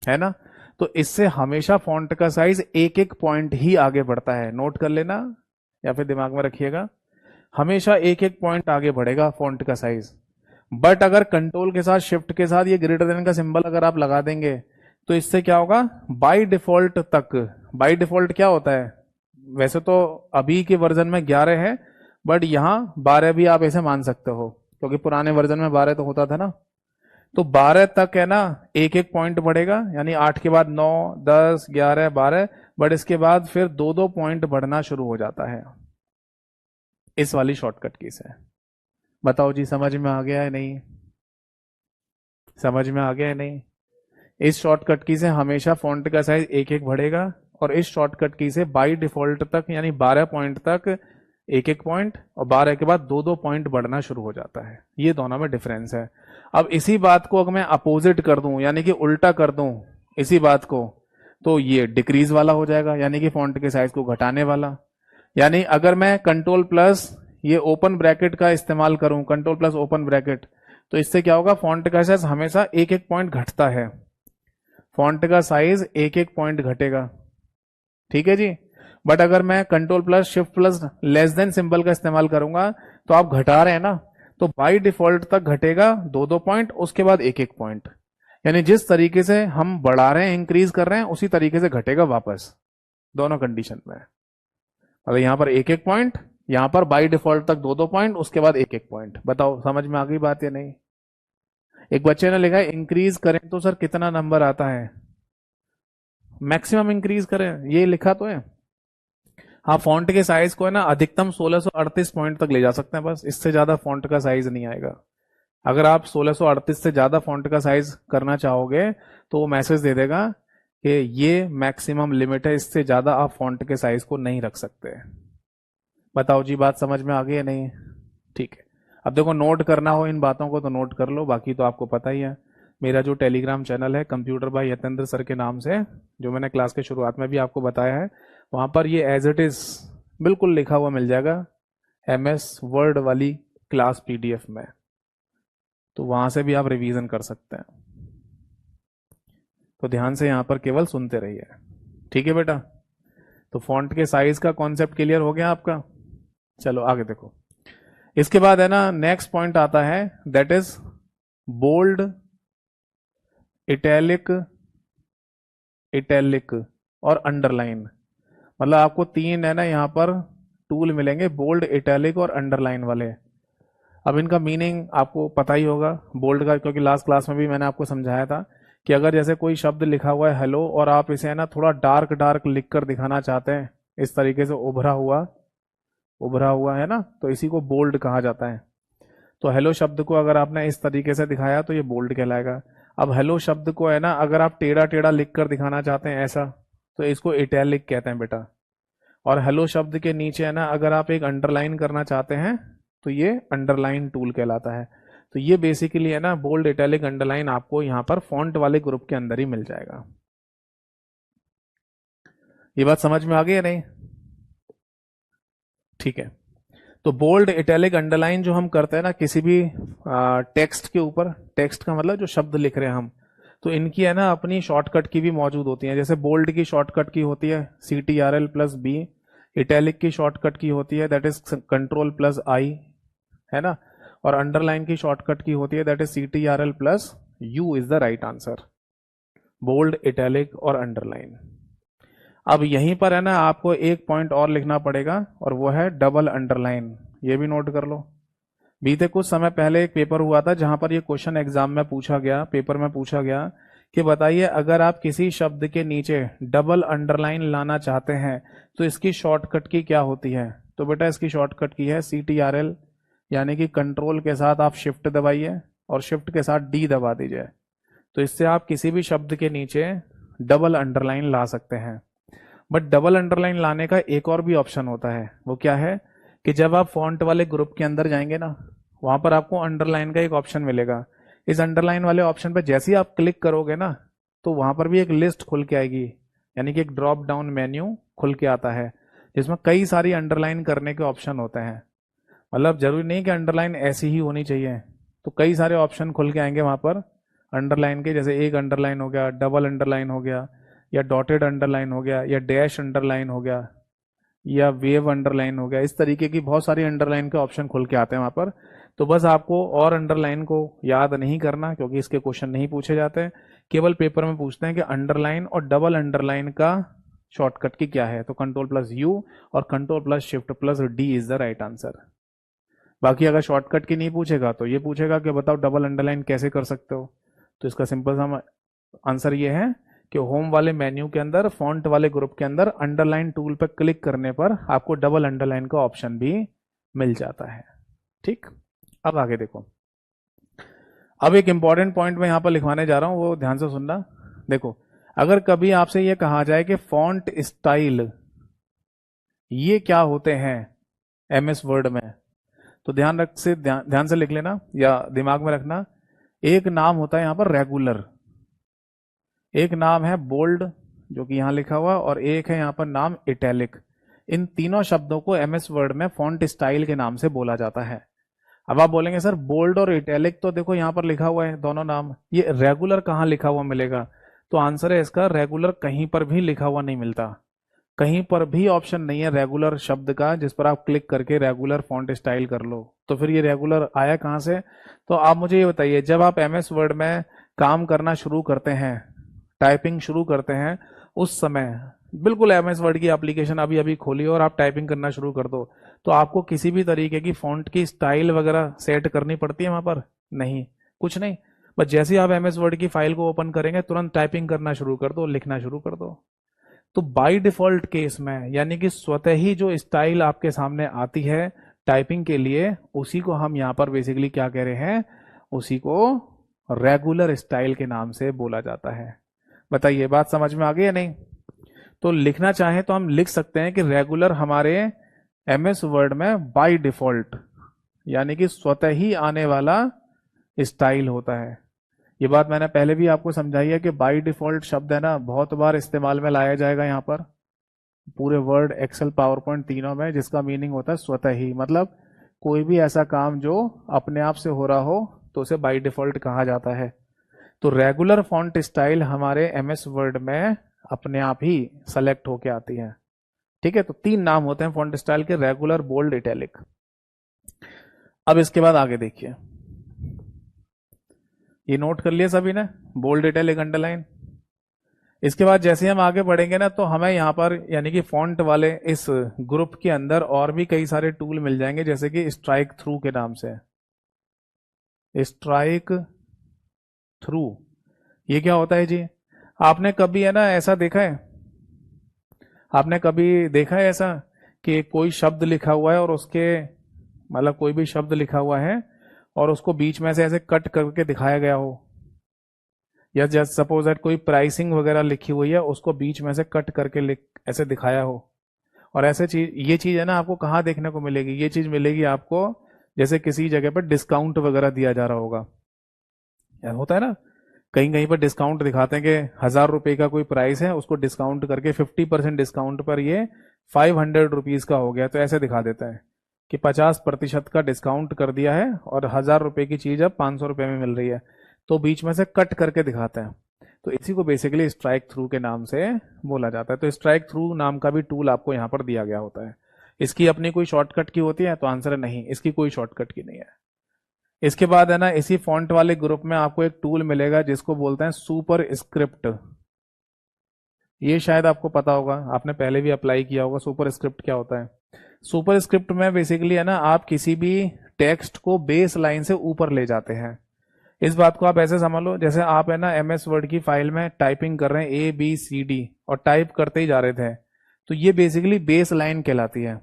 है ना, तो इससे हमेशा फॉन्ट का साइज एक एक पॉइंट ही आगे बढ़ता है। नोट कर लेना या फिर दिमाग में रखिएगा, हमेशा एक एक पॉइंट आगे बढ़ेगा फॉन्ट का साइज। बट अगर कंट्रोल के साथ शिफ्ट के साथ ये ग्रेटर देन का सिंबल अगर आप लगा देंगे तो इससे क्या होगा, बाय डिफॉल्ट तक, बाय डिफॉल्ट क्या होता है, वैसे तो अभी के वर्जन में 11 है, बट यहां 12 भी आप ऐसे मान सकते हो, क्योंकि पुराने वर्जन में 12 तो होता था ना। तो 12 तक है ना एक एक पॉइंट बढ़ेगा, यानी 8 के बाद 9, 10, 11, 12, बट इसके बाद फिर दो दो पॉइंट बढ़ना शुरू हो जाता है इस वाली शॉर्टकट की से। बताओ जी, समझ में आ गया है नहीं, समझ में आ गया है नहीं। इस शॉर्टकट की से हमेशा फॉन्ट का साइज एक एक बढ़ेगा, और इस शॉर्टकट की से बाई डिफॉल्ट तक यानी 12 पॉइंट तक एक एक पॉइंट, और 12 के बाद दो दो पॉइंट बढ़ना शुरू हो जाता है। ये दोनों में डिफरेंस है। अब इसी बात को अगर मैं अपोजिट कर दूं, यानी कि उल्टा कर दूं इसी बात को, तो ये डिक्रीज वाला हो जाएगा, यानी कि फॉन्ट के साइज को घटाने वाला। यानी अगर मैं कंट्रोल प्लस ये ओपन ब्रैकेट का इस्तेमाल करूं, कंट्रोल प्लस ओपन ब्रैकेट, तो इससे क्या होगा, फॉन्ट का साइज हमेशा एक एक पॉइंट घटता है, फॉन्ट का साइज एक एक पॉइंट घटेगा, ठीक है जी। बट अगर मैं control plus shift plus less than symbol का इस्तेमाल करूंगा, तो आप घटा रहे हैं ना, तो बाई डिफॉल्ट तक घटेगा दो दो पॉइंट, उसके बाद एक एक पॉइंट। यानी जिस तरीके से हम बढ़ा रहे हैं, इंक्रीज कर रहे हैं, उसी तरीके से घटेगा वापस, दोनों कंडीशन में। अगर यहां पर एक एक पॉइंट, यहां पर बाई डिफॉल्ट तक दो दो पॉइंट, उसके बाद एक एक पॉइंट। बताओ समझ में आ गई बात या नहीं। एक बच्चे ने लिखा है इंक्रीज करें तो सर कितना नंबर आता है, मैक्सिमम इंक्रीज करें, ये लिखा तो है। हाँ, फॉन्ट के साइज को है ना अधिकतम 1638 पॉइंट तक ले जा सकते हैं, बस इससे ज्यादा फॉन्ट का साइज नहीं आएगा। अगर आप 1638 से ज्यादा फॉन्ट का साइज करना चाहोगे तो वो मैसेज दे देगा कि ये मैक्सिमम लिमिट है, इससे ज्यादा आप फॉन्ट के साइज को नहीं रख सकते। बताओ जी, बात समझ में आ गई या नहीं। ठीक है, अब देखो नोट करना हो इन बातों को तो नोट कर लो, बाकी तो आपको पता ही है। मेरा जो टेलीग्राम चैनल है कंप्यूटर बाय यतेंद्र सर के नाम से, जो मैंने क्लास के शुरुआत में भी आपको बताया है, वहां पर ये एज इट इज बिल्कुल लिखा हुआ मिल जाएगा MS वर्ड वाली क्लास PDF में, तो वहां से भी आप रिवीजन कर सकते हैं। तो ध्यान से यहां पर केवल सुनते रहिए, ठीक है बेटा। तो फॉन्ट के साइज का कॉन्सेप्ट क्लियर हो गया आपका। चलो आगे देखो, इसके बाद है ना नेक्स्ट पॉइंट आता है, that is bold, italic, italic और अंडरलाइन। मतलब आपको तीन है ना यहाँ पर टूल मिलेंगे, बोल्ड, इटैलिक और अंडरलाइन वाले। अब इनका मीनिंग आपको पता ही होगा बोल्ड का, क्योंकि लास्ट क्लास में भी मैंने आपको समझाया था कि अगर जैसे कोई शब्द लिखा हुआ है हेलो, और आप इसे है ना थोड़ा डार्क डार्क लिख कर दिखाना चाहते हैं, इस तरीके से उभरा हुआ है ना, तो इसी को बोल्ड कहा जाता है। तो हेलो शब्द को अगर आपने इस तरीके से दिखाया तो ये बोल्ड कहलाएगा। अब हेलो शब्द को है ना अगर आप टेढ़ा टेढ़ा लिख कर दिखाना चाहते हैं ऐसा, तो इसको इटैलिक कहते हैं बेटा। और हेलो शब्द के नीचे है ना अगर आप एक अंडरलाइन करना चाहते हैं तो ये अंडरलाइन टूल कहलाता है। तो ये बेसिकली है ना बोल्ड, इटैलिक, अंडरलाइन आपको यहाँ पर फॉन्ट वाले ग्रुप के अंदर ही मिल जाएगा। ये बात समझ में आ गई या नहीं? ठीक है। तो बोल्ड, इटैलिक, अंडरलाइन जो हम करते हैं ना किसी भी टेक्स्ट के ऊपर, टेक्स्ट का मतलब जो शब्द लिख रहे हैं हम, तो इनकी है ना अपनी शॉर्टकट की भी मौजूद होती है। जैसे बोल्ड की शॉर्टकट की होती है CTRL+B, इटैलिक की शॉर्टकट की होती है दैट इज Ctrl+I, है ना, और अंडरलाइन की शॉर्टकट की होती है that is CTRL+U is the right answer. Bold, italic और अंडरलाइन। अब यहीं पर है ना आपको एक पॉइंट और लिखना पड़ेगा और वो है डबल अंडरलाइन। ये भी नोट कर लो। बीते कुछ समय पहले एक पेपर हुआ था जहां पर ये क्वेश्चन एग्जाम में पूछा गया, पेपर में पूछा गया कि बताइए अगर आप किसी शब्द के नीचे डबल अंडरलाइन लाना चाहते हैं तो इसकी शॉर्टकट की क्या होती है। तो बेटा इसकी शॉर्टकट की है CTRL, यानी कि कंट्रोल के साथ आप शिफ्ट दबाइए और शिफ्ट के साथ D दबा दीजिए। तो इससे आप किसी भी शब्द के नीचे डबल अंडरलाइन ला सकते हैं। बट डबल अंडरलाइन लाने का एक और भी ऑप्शन होता है। वो क्या है कि जब आप फॉन्ट वाले ग्रुप के अंदर जाएंगे ना, वहां पर आपको अंडरलाइन का एक ऑप्शन मिलेगा। इस अंडरलाइन वाले ऑप्शन पर जैसे ही आप क्लिक करोगे ना, तो वहां पर भी एक लिस्ट खुल के आएगी, यानी कि एक ड्रॉप डाउन मेन्यू खुल के आता है जिसमें कई सारी अंडरलाइन करने के ऑप्शन होते हैं। मतलब जरूरी नहीं कि अंडरलाइन ऐसी ही होनी चाहिए, तो कई सारे ऑप्शन खुल के आएंगे वहां पर अंडरलाइन के। जैसे एक अंडरलाइन हो गया, डबल अंडरलाइन हो गया, या डॉटेड अंडरलाइन हो गया, या डैश अंडरलाइन हो गया, या वेव अंडरलाइन हो गया। इस तरीके की बहुत सारी अंडरलाइन के ऑप्शन खुल के आते हैं वहां पर। तो बस आपको और अंडरलाइन को याद नहीं करना क्योंकि इसके क्वेश्चन नहीं पूछे जाते हैं, केवल पेपर में पूछते हैं कि अंडरलाइन और डबल अंडरलाइन का शॉर्टकट की क्या है। तो Ctrl+U और Ctrl+Shift+D is the right answer. बाकी अगर शॉर्टकट की नहीं पूछेगा तो ये पूछेगा कि बताओ डबल अंडरलाइन कैसे कर सकते हो। तो इसका सिंपल सा आंसर ये है कि होम वाले मेन्यू के अंदर फॉन्ट वाले ग्रुप के अंदर अंडरलाइन टूल पर क्लिक करने पर आपको डबल अंडरलाइन का ऑप्शन भी मिल जाता है। ठीक, अब आगे देखो। अब एक इंपॉर्टेंट पॉइंट मैं यहां पर लिखवाने जा रहा हूं, वो ध्यान से सुनना। देखो, अगर कभी आपसे यह कहा जाए कि फॉन्ट स्टाइल ये क्या होते हैं MS वर्ड में, तो ध्यान से लिख लेना या दिमाग में रखना। एक नाम होता है यहां पर रेगुलर, एक नाम है बोल्ड जो कि यहां लिखा हुआ, और एक है यहां पर नाम इटैलिक। इन तीनों शब्दों को MS वर्ड में फॉन्ट स्टाइल के नाम से बोला जाता है। अब आप बोलेंगे सर बोल्ड और इटैलिक तो देखो यहां पर लिखा हुआ है दोनों नाम, ये रेगुलर कहां लिखा हुआ मिलेगा। तो आंसर है इसका रेगुलर कहीं पर भी लिखा हुआ नहीं मिलता। कहीं पर भी ऑप्शन नहीं है रेगुलर शब्द का जिस पर आप क्लिक करके रेगुलर फॉन्ट स्टाइल कर लो। तो फिर ये रेगुलर आया कहां से। तो आप मुझे ये बताइए, जब आप MS वर्ड में काम करना शुरू करते हैं, टाइपिंग शुरू करते हैं, उस समय बिल्कुल MS वर्ड की एप्लीकेशन अभी अभी खोलिए और आप टाइपिंग करना शुरू कर दो, तो आपको किसी भी तरीके की फॉन्ट की स्टाइल वगैरह सेट करनी पड़ती है वहां पर? नहीं, कुछ नहीं। बस जैसे ही आप MS वर्ड की फाइल को ओपन करेंगे तुरंत टाइपिंग करना शुरू कर दो, लिखना शुरू कर दो। तो बाय डिफॉल्ट केस में, यानी कि स्वतः ही जो स्टाइल आपके सामने आती है टाइपिंग के लिए, उसी को हम यहां पर बेसिकली क्या कह रहे हैं, उसी को रेगुलर स्टाइल के नाम से बोला जाता है। बताइए बात समझ में आ गई या नहीं। तो लिखना चाहें तो हम लिख सकते हैं कि रेगुलर हमारे MS वर्ड में बाय डिफॉल्ट, यानी कि स्वतः ही आने वाला स्टाइल होता है। ये बात मैंने पहले भी आपको समझाई है कि बाय डिफॉल्ट शब्द है ना बहुत बार इस्तेमाल में लाया जाएगा यहाँ पर पूरे वर्ड, एक्सेल, पावर पॉइंट तीनों में, जिसका मीनिंग होता है स्वतः ही। मतलब कोई भी ऐसा काम जो अपने आप से हो रहा हो तो उसे बाय डिफॉल्ट कहा जाता है। तो रेगुलर फॉन्ट स्टाइल हमारे MS वर्ड में अपने आप ही सेलेक्ट होके आती है। ठीक है, तो तीन नाम होते हैं फॉन्ट स्टाइल के, रेगुलर, बोल्ड, इटैलिक। अब इसके बाद आगे देखिए, ये नोट कर लिया सभी ने, बोल्ड, इटैलिक, अंडरलाइन। इसके बाद जैसे हम आगे बढ़ेंगे ना तो हमें यहाँ पर यानी कि फॉन्ट वाले इस ग्रुप के अंदर और भी कई सारे टूल मिल जाएंगे, जैसे कि स्ट्राइक थ्रू के नाम से। स्ट्राइक थ्रू ये क्या होता है जी? आपने कभी है ना ऐसा देखा है, आपने कभी देखा है ऐसा कि कोई शब्द लिखा हुआ है और उसके मतलब कोई भी शब्द लिखा हुआ है और उसको बीच में से ऐसे कट करके दिखाया गया हो, या जस्ट सपोज दैट कोई प्राइसिंग वगैरह लिखी हुई है उसको बीच में से कट करके ऐसे दिखाया हो। और ऐसे चीज, ये चीज है ना आपको कहाँ देखने को मिलेगी? ये चीज मिलेगी आपको जैसे किसी जगह पर डिस्काउंट वगैरह दिया जा रहा होगा, या होता है ना, कहीं कहीं पर डिस्काउंट दिखाते हैं कि 1,000 रुपए का कोई प्राइस है, उसको डिस्काउंट करके 50% डिस्काउंट पर ये 500 रुपीज का हो गया, तो ऐसे दिखा देता है कि 50% का डिस्काउंट कर दिया है और 1,000 रुपए की चीज अब 500 रुपए में मिल रही है, तो बीच में से कट करके दिखाते हैं। तो इसी को बेसिकली स्ट्राइक थ्रू के नाम से बोला जाता है। तो स्ट्राइक थ्रू नाम का भी टूल आपको यहाँ पर दिया गया होता है। इसकी अपनी कोई शॉर्टकट की होती है, तो आंसर है नहीं, इसकी कोई शॉर्टकट की नहीं है। इसके बाद है ना, इसी फॉन्ट वाले ग्रुप में आपको एक टूल मिलेगा जिसको बोलते हैं सुपर स्क्रिप्ट। ये शायद आपको पता होगा, आपने पहले भी अप्लाई किया होगा। सुपर स्क्रिप्ट क्या होता है? सुपर स्क्रिप्ट में बेसिकली है ना, आप किसी भी टेक्स्ट को बेस लाइन से ऊपर ले जाते हैं। इस बात को आप ऐसे समझ लो, जैसे आप है ना एमएस वर्ड की फाइल में टाइपिंग कर रहे हैं ABCD और टाइप करते ही जा रहे थे, तो ये बेसिकली बेस लाइन कहलाती है।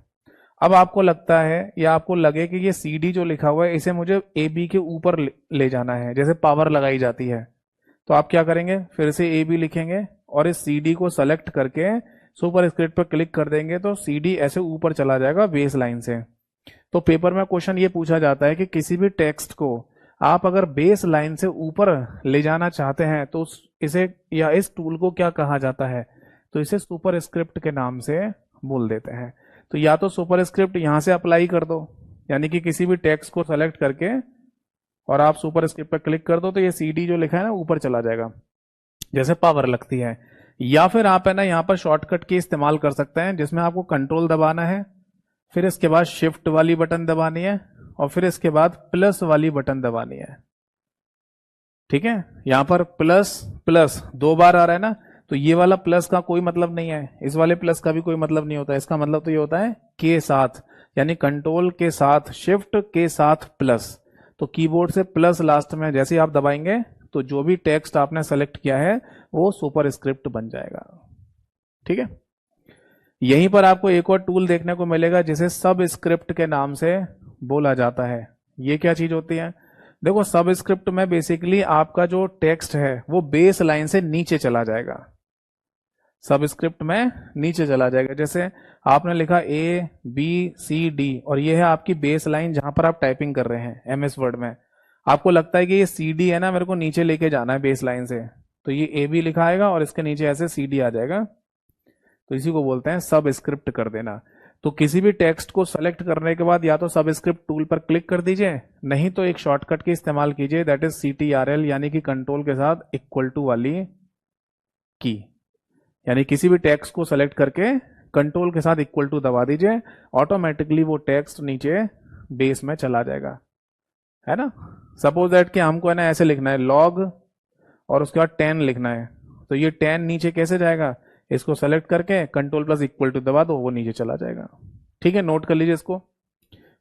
अब आपको लगता है या आपको लगे कि ये CD जो लिखा हुआ है इसे मुझे AB के ऊपर ले जाना है, जैसे पावर लगाई जाती है, तो आप क्या करेंगे, फिर से AB लिखेंगे और इस CD को सेलेक्ट करके सुपर स्क्रिप्ट पर क्लिक कर देंगे, तो CD ऐसे ऊपर चला जाएगा बेस लाइन से। तो पेपर में क्वेश्चन ये पूछा जाता है कि किसी भी टेक्स्ट को आप अगर बेस लाइन से ऊपर ले जाना चाहते हैं तो इसे या इस टूल को क्या कहा जाता है, तो इसे सुपर स्क्रिप्ट के नाम से बोल देते हैं। तो या तो सुपर स्क्रिप्ट यहां से अप्लाई कर दो, यानी कि किसी भी टेक्स्ट को सेलेक्ट करके और आप सुपर स्क्रिप्ट पर क्लिक कर दो, तो ये CD जो लिखा है ना ऊपर चला जाएगा, जैसे पावर लगती है। या फिर आप है ना यहाँ पर शॉर्टकट की इस्तेमाल कर सकते हैं, जिसमें आपको कंट्रोल दबाना है, फिर इसके बाद शिफ्ट वाली बटन दबानी है और फिर इसके बाद प्लस वाली बटन दबानी है। ठीक है, यहां पर प्लस प्लस 2 बार आ रहा है ना, तो ये वाला प्लस का कोई मतलब नहीं है, इस वाले प्लस का भी कोई मतलब नहीं होता। इसका मतलब तो ये होता है के साथ, यानी कंट्रोल के साथ शिफ्ट के साथ प्लस। तो कीबोर्ड से प्लस लास्ट में जैसे ही आप दबाएंगे तो जो भी टेक्स्ट आपने सेलेक्ट किया है वो सुपर स्क्रिप्ट बन जाएगा। ठीक है, यहीं पर आपको एक और टूल देखने को मिलेगा जिसे सब स्क्रिप्ट के नाम से बोला जाता है। ये क्या चीज होती है? देखो, सब स्क्रिप्ट में बेसिकली आपका जो टेक्स्ट है वो बेस लाइन से नीचे चला जाएगा, सब स्क्रिप्ट में नीचे चला जाएगा। जैसे आपने लिखा ABCD और ये है आपकी बेस लाइन जहां पर आप टाइपिंग कर रहे हैं MS वर्ड में। आपको लगता है कि ये CD है ना, मेरे को नीचे लेके जाना है बेस लाइन से, तो ये AB लिखा आएगा और इसके नीचे ऐसे CD आ जाएगा, तो इसी को बोलते हैं सब स्क्रिप्ट कर देना। तो किसी भी टेक्स्ट को सेलेक्ट करने के बाद या तो सब स्क्रिप्ट टूल पर क्लिक कर दीजिए, नहीं तो एक शॉर्टकट की इस्तेमाल कीजिए, दैट इज CTRL, यानी कि कंट्रोल के साथ इक्वल टू वाली की। यानी किसी भी टेक्स्ट को सेलेक्ट करके कंट्रोल के साथ इक्वल टू दबा दीजिए, ऑटोमेटिकली वो टेक्स्ट नीचे बेस में चला जाएगा, है ना। सपोज दैट कि हमको है ना ऐसे लिखना है लॉग और उसके बाद 10 लिखना है, तो ये 10 नीचे कैसे जाएगा, इसको सेलेक्ट करके कंट्रोल प्लस इक्वल टू दबा दो, वो नीचे चला जाएगा। ठीक है, नोट कर लीजिए इसको,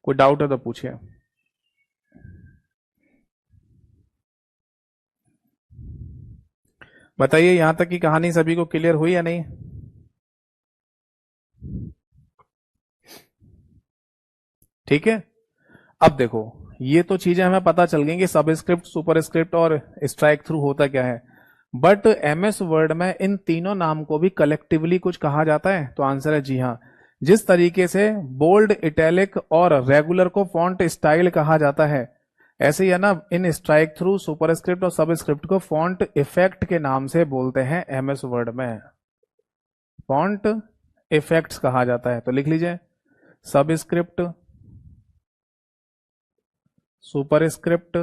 कोई डाउट है तो पूछिए। बताइए, यहां तक की कहानी सभी को क्लियर हुई या नहीं? ठीक है, अब देखो, ये तो चीजें हमें पता चल गई कि सब स्क्रिप्ट, सुपर स्क्रिप्ट और स्ट्राइक थ्रू होता क्या है। बट MS वर्ड में इन तीनों नाम को भी कलेक्टिवली कुछ कहा जाता है, तो आंसर है जी हाँ। जिस तरीके से बोल्ड, इटैलिक और रेगुलर को फॉन्ट स्टाइल कहा जाता है, ऐसे ही है ना in strike through, super script और सब स्क्रिप्ट को फॉन्ट इफेक्ट के नाम से बोलते हैं MS वर्ड में, फॉन्ट इफेक्ट्स कहा जाता है। तो लिख लीजिए, सब स्क्रिप्ट, सुपर स्क्रिप्ट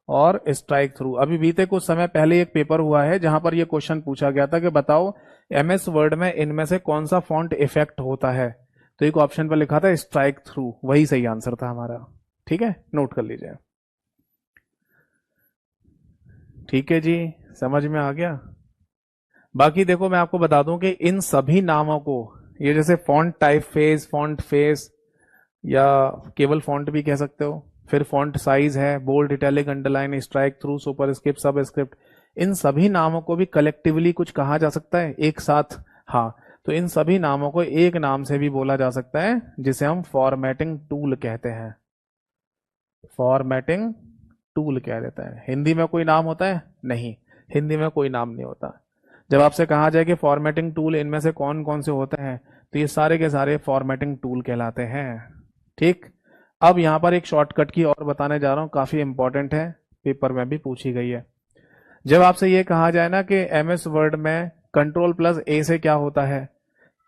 और स्ट्राइक थ्रू। अभी बीते कुछ समय पहले एक पेपर हुआ है जहां पर यह क्वेश्चन पूछा गया था कि बताओ MS वर्ड में इनमें से कौन सा फॉन्ट इफेक्ट होता है, तो एक ऑप्शन पर लिखा था स्ट्राइक थ्रू, वही सही आंसर था हमारा। ठीक है, नोट कर लीजिए। ठीक है जी, समझ में आ गया। बाकी देखो, मैं आपको बता दूं कि इन सभी नामों को, ये जैसे font typeface, font face या केवल फॉन्ट भी कह सकते हो, फिर फॉन्ट साइज है, bold, italic, underline, strikethrough, superscript, subscript, इन सभी नामों को भी कलेक्टिवली कुछ कहा जा सकता है एक साथ। हाँ, तो इन सभी नामों को एक नाम से भी बोला जा सकता है जिसे हम फॉर्मेटिंग टूल कहते हैं, फॉर्मेटिंग टूल कह देता है। हिंदी में कोई नाम होता है? नहीं, हिंदी में कोई नाम नहीं होता। जब आपसे कहा जाए कि फॉर्मेटिंग टूल इनमें से कौन कौन से होते हैं, तो ये सारे के सारे फॉर्मेटिंग टूल कहलाते हैं। ठीक, अब यहां पर एक शॉर्टकट की और बताने जा रहा हूं, काफी इंपॉर्टेंट है, पेपर में भी पूछी गई है। जब आपसे ये कहा जाए ना कि एमएस वर्ड में कंट्रोल प्लस ए से क्या होता है,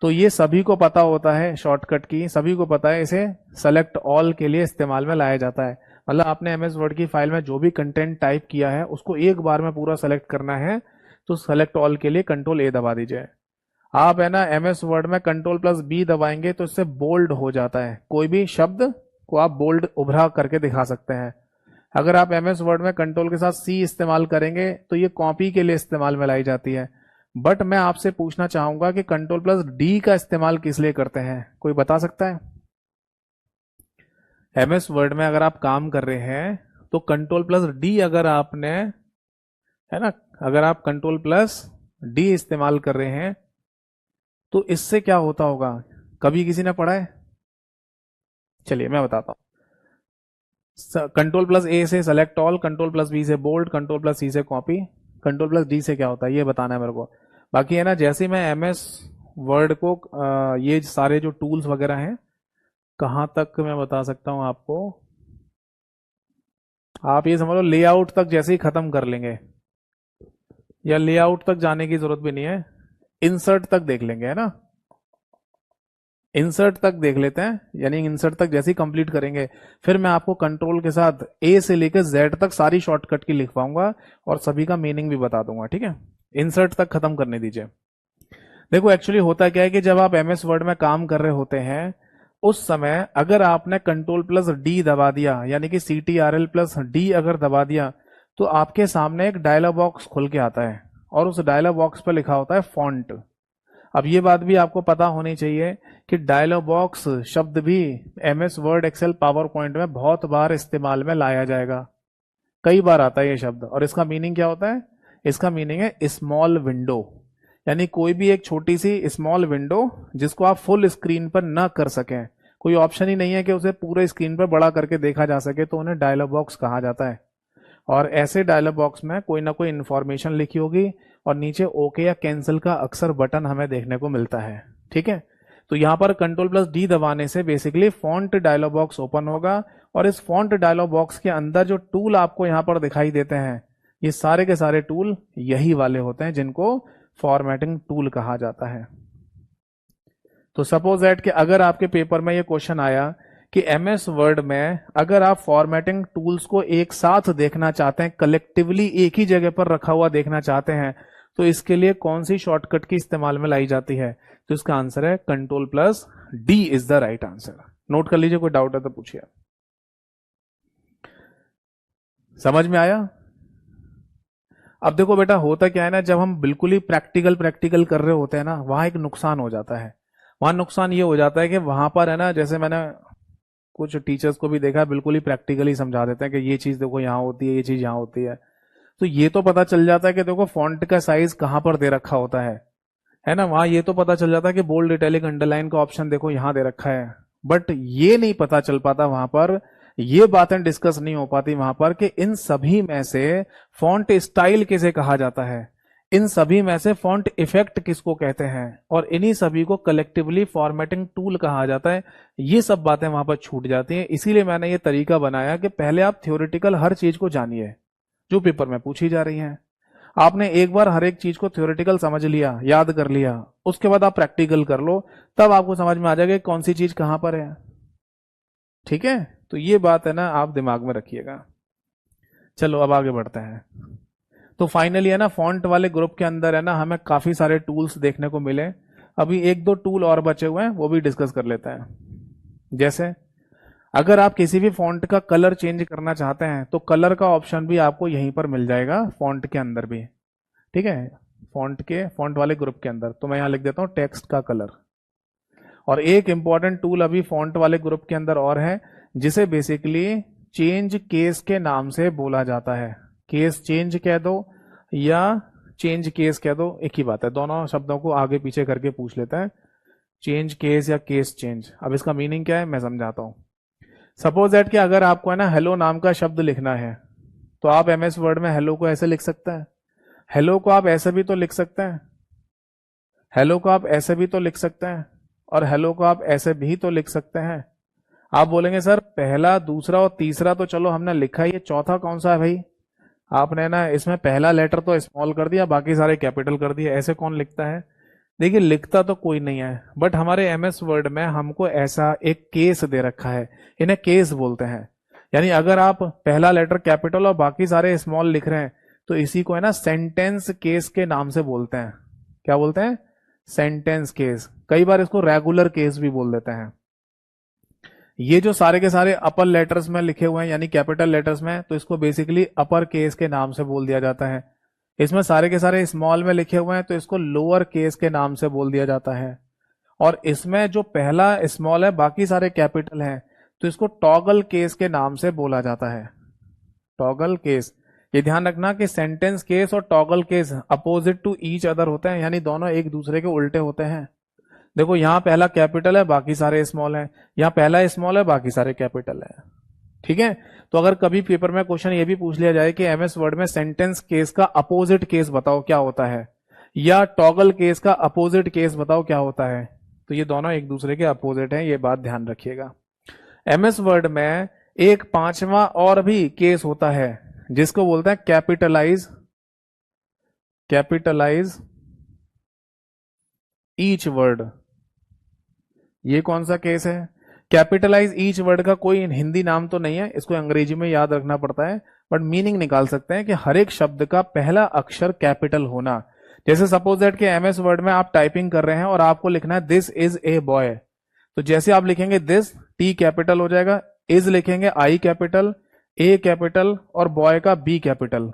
तो ये सभी को पता होता है, शॉर्टकट की सभी को पता है, इसे सेलेक्ट ऑल के लिए इस्तेमाल में लाया जाता है। मतलब आपने एमएस वर्ड की फाइल में जो भी कंटेंट टाइप किया है उसको एक बार में पूरा सेलेक्ट करना है, तो सेलेक्ट ऑल के लिए कंट्रोल ए दबा दीजिए। आप है ना एमएस वर्ड में कंट्रोल प्लस बी दबाएंगे तो इससे बोल्ड हो जाता है, कोई भी शब्द को आप बोल्ड उभरा करके दिखा सकते हैं। अगर आप एमएस वर्ड में कंट्रोल के साथ सी इस्तेमाल करेंगे तो ये कॉपी के लिए इस्तेमाल में लाई जाती है। बट मैं आपसे पूछना चाहूंगा कि कंट्रोल प्लस डी का इस्तेमाल किस लिए करते हैं, कोई बता सकता है? एमएस वर्ड में अगर आप काम कर रहे हैं तो कंट्रोल प्लस डी अगर आपने, है ना, अगर आप कंट्रोल प्लस डी इस्तेमाल कर रहे हैं तो इससे क्या होता होगा, कभी किसी ने पढ़ा है? चलिए मैं बताता हूं। कंट्रोल प्लस ए से select all, control plus B से बोल्ड, कंट्रोल प्लस सी से कॉपी, कंट्रोल प्लस डी से क्या होता है ये बताना है मेरे को। बाकी है ना, जैसे मैं एमएस वर्ड को ये सारे जो टूल्स वगैरह हैं, कहां तक मैं बता सकता हूं आपको, आप ये समझ लो लेआउट तक जैसे ही खत्म कर लेंगे, या लेआउट तक जाने की जरूरत भी नहीं है, इंसर्ट तक देख लेंगे, है ना, इंसर्ट तक देख लेते हैं, यानी इंसर्ट तक जैसे ही कंप्लीट करेंगे फिर मैं आपको कंट्रोल के साथ ए से लेकर जेड तक सारी शॉर्टकट की लिखवाऊंगा और सभी का मीनिंग भी बता दूंगा। ठीक है, इंसर्ट तक खत्म करने दीजिए। देखो एक्चुअली होता क्या है कि जब आप एमएस वर्ड में काम कर रहे होते हैं उस समय अगर आपने कंट्रोल प्लस डी दबा दिया, यानी कि CTRL प्लस डी अगर दबा दिया, तो आपके सामने एक डायलॉग बॉक्स खुल के आता है और उस डायलॉग बॉक्स पर लिखा होता है फॉन्ट। अब ये बात भी आपको पता होनी चाहिए कि डायलॉग बॉक्स शब्द भी MS Word, Excel, PowerPoint में बहुत बार इस्तेमाल में लाया जाएगा, कई बार आता है ये शब्द। और इसका मीनिंग क्या होता है? इसका मीनिंग है स्मॉल विंडो, यानी कोई भी एक छोटी सी स्मॉल विंडो जिसको आप फुल स्क्रीन पर ना कर सकें, कोई ऑप्शन ही नहीं है कि उसे पूरे स्क्रीन पर बड़ा करके देखा जा सके, तो उन्हें डायलॉग बॉक्स कहा जाता है। और ऐसे डायलॉग बॉक्स में कोई ना कोई इंफॉर्मेशन लिखी होगी और नीचे ओके या कैंसिल का अक्सर बटन हमें देखने को मिलता है। ठीक है, तो यहां पर कंट्रोल प्लस डी दबाने से basically font dialog box open होगा और इस फॉन्ट डायलॉग बॉक्स के अंदर जो टूल आपको यहां पर दिखाई देते हैं, ये सारे के सारे टूल यही वाले होते हैं जिनको फॉर्मेटिंग टूल कहा जाता है। तो सपोज दैट कि अगर आपके पेपर में ये क्वेश्चन आया कि एमएस वर्ड में अगर आप फॉर्मेटिंग टूल्स को एक साथ देखना चाहते हैं, कलेक्टिवली एक ही जगह पर रखा हुआ देखना चाहते हैं, तो इसके लिए कौन सी शॉर्टकट की इस्तेमाल में लाई जाती है? तो इसका आंसर है control plus D is the right answer. Note कर लीजिए, कोई डाउट है तो पूछिए। समझ में आया? अब देखो बेटा, होता क्या है ना, जब हम बिल्कुल ही प्रैक्टिकल कर रहे होते हैं ना, वहां एक नुकसान हो जाता है। वहां नुकसान ये हो जाता है कि वहां पर है ना, जैसे मैंने कुछ टीचर्स को भी देखा है, बिल्कुल ही प्रैक्टिकली समझा देते हैं कि ये चीज देखो यहाँ होती है, ये चीज यहाँ होती है। तो ये तो पता चल जाता है कि देखो फॉन्ट का साइज कहां पर दे रखा होता है ना, वहां ये तो पता चल जाता है कि बोल्ड, इटैलिक, अंडरलाइन का ऑप्शन देखो यहां दे रखा है। बट ये नहीं पता चल पाता वहां पर, ये बातें डिस्कस नहीं हो पाती वहां पर कि इन सभी में से फॉन्ट स्टाइल किसे कहा जाता है, इन सभी में से फॉन्ट इफेक्ट किसको कहते हैं, और इन्हीं सभी को कलेक्टिवली फॉर्मेटिंग टूल कहा जाता है। ये सब बातें वहां पर छूट जाती हैं। इसीलिए मैंने ये तरीका बनाया कि पहले आप थ्योरेटिकल हर चीज को जानिए जो पेपर में पूछी जा रही है। आपने एक बार हर एक चीज को थ्योरेटिकल समझ लिया, याद कर लिया, उसके बाद आप प्रैक्टिकल कर लो, तब आपको समझ में आ जाएगा कौन सी चीज कहां पर है। ठीक है, तो ये बात है ना, आप दिमाग में रखिएगा। चलो अब आगे बढ़ते हैं। तो फाइनली है ना, फॉन्ट वाले ग्रुप के अंदर है ना हमें काफी सारे टूल्स देखने को मिले। अभी एक दो टूल और बचे हुए हैं, वो भी डिस्कस कर लेते हैं। जैसे अगर आप किसी भी फॉन्ट का कलर चेंज करना चाहते हैं तो कलर का ऑप्शन भी आपको यहीं पर मिल जाएगा, फॉन्ट के अंदर भी। ठीक है, फॉन्ट वाले ग्रुप के अंदर, तो मैं यहां लिख देता हूं टेक्स्ट का कलर। और एक इंपॉर्टेंट टूल अभी फॉन्ट वाले ग्रुप के अंदर और है, जिसे बेसिकली चेंज केस के नाम से बोला जाता है। केस चेंज कह दो या चेंज केस कह दो, एक ही बात है, दोनों शब्दों को आगे पीछे करके पूछ लेता है, चेंज केस या केस चेंज। अब इसका मीनिंग क्या है मैं समझाता हूं। सपोज दैट कि अगर आपको है ना हेलो नाम का शब्द लिखना है, तो आप एमएस वर्ड में हेलो को ऐसे लिख सकते हैं, हेलो को आप ऐसे भी तो लिख सकते हैं, हेलो को आप ऐसे भी तो लिख सकते हैं, और हेलो को आप ऐसे भी तो लिख सकते हैं। आप बोलेंगे सर पहला दूसरा और तीसरा तो चलो हमने लिखा ही है, चौथा कौन सा है भाई? आपने ना इसमें पहला लेटर तो स्मॉल कर दिया, बाकी सारे कैपिटल कर दिए, ऐसे कौन लिखता है? देखिए लिखता तो कोई नहीं है, बट हमारे एमएस वर्ड में हमको ऐसा एक केस दे रखा है, इन्हें केस बोलते हैं। यानी अगर आप पहला लेटर कैपिटल और बाकी सारे स्मॉल लिख रहे हैं तो इसी को है ना सेंटेंस केस के नाम से बोलते हैं। क्या बोलते हैं? Sentence case. कई बार इसको रेगुलर केस भी बोल देते हैं। ये जो सारे के सारे अपर लेटर्स में लिखे हुए हैं यानी कैपिटल लेटर्स में, तो इसको बेसिकली अपर केस के नाम से बोल दिया जाता है। इसमें सारे के सारे स्मॉल में लिखे हुए हैं तो इसको लोअर केस के नाम से बोल दिया जाता है। और इसमें जो पहला स्मॉल है बाकी सारे कैपिटल हैं तो इसको टॉगल केस के नाम से बोला जाता है। Toggle case. ये ध्यान रखना कि सेंटेंस केस और toggle case opposite to each other होते हैं, यानी दोनों एक दूसरे के उल्टे होते हैं। देखो यहां पहला कैपिटल है बाकी सारे स्मॉल हैं, यहां पहला स्मॉल है बाकी सारे कैपिटल है। ठीक है, तो अगर कभी पेपर में क्वेश्चन ये भी पूछ लिया जाए कि एमएस वर्ड में सेंटेंस केस का अपोजिट केस बताओ क्या होता है, या टॉगल केस का अपोजिट केस बताओ क्या होता है, तो ये दोनों एक दूसरे के अपोजिट हैं, ये बात ध्यान रखिएगा। एमएस वर्ड में एक पांचवा और भी केस होता है जिसको बोलते हैं कैपिटलाइज। Capitalise each word. ये कौन सा केस है? कैपिटलाइज ईच वर्ड का कोई हिंदी नाम तो नहीं है, इसको अंग्रेजी में याद रखना पड़ता है, बट मीनिंग निकाल सकते हैं कि हर एक शब्द का पहला अक्षर कैपिटल होना। जैसे सपोज दैट कि एमएस वर्ड में आप टाइपिंग कर रहे हैं और आपको लिखना है दिस इज ए बॉय, तो जैसे आप लिखेंगे दिस, टी कैपिटल हो जाएगा, इज लिखेंगे आई कैपिटल, ए कैपिटल और बॉय का बी कैपिटल।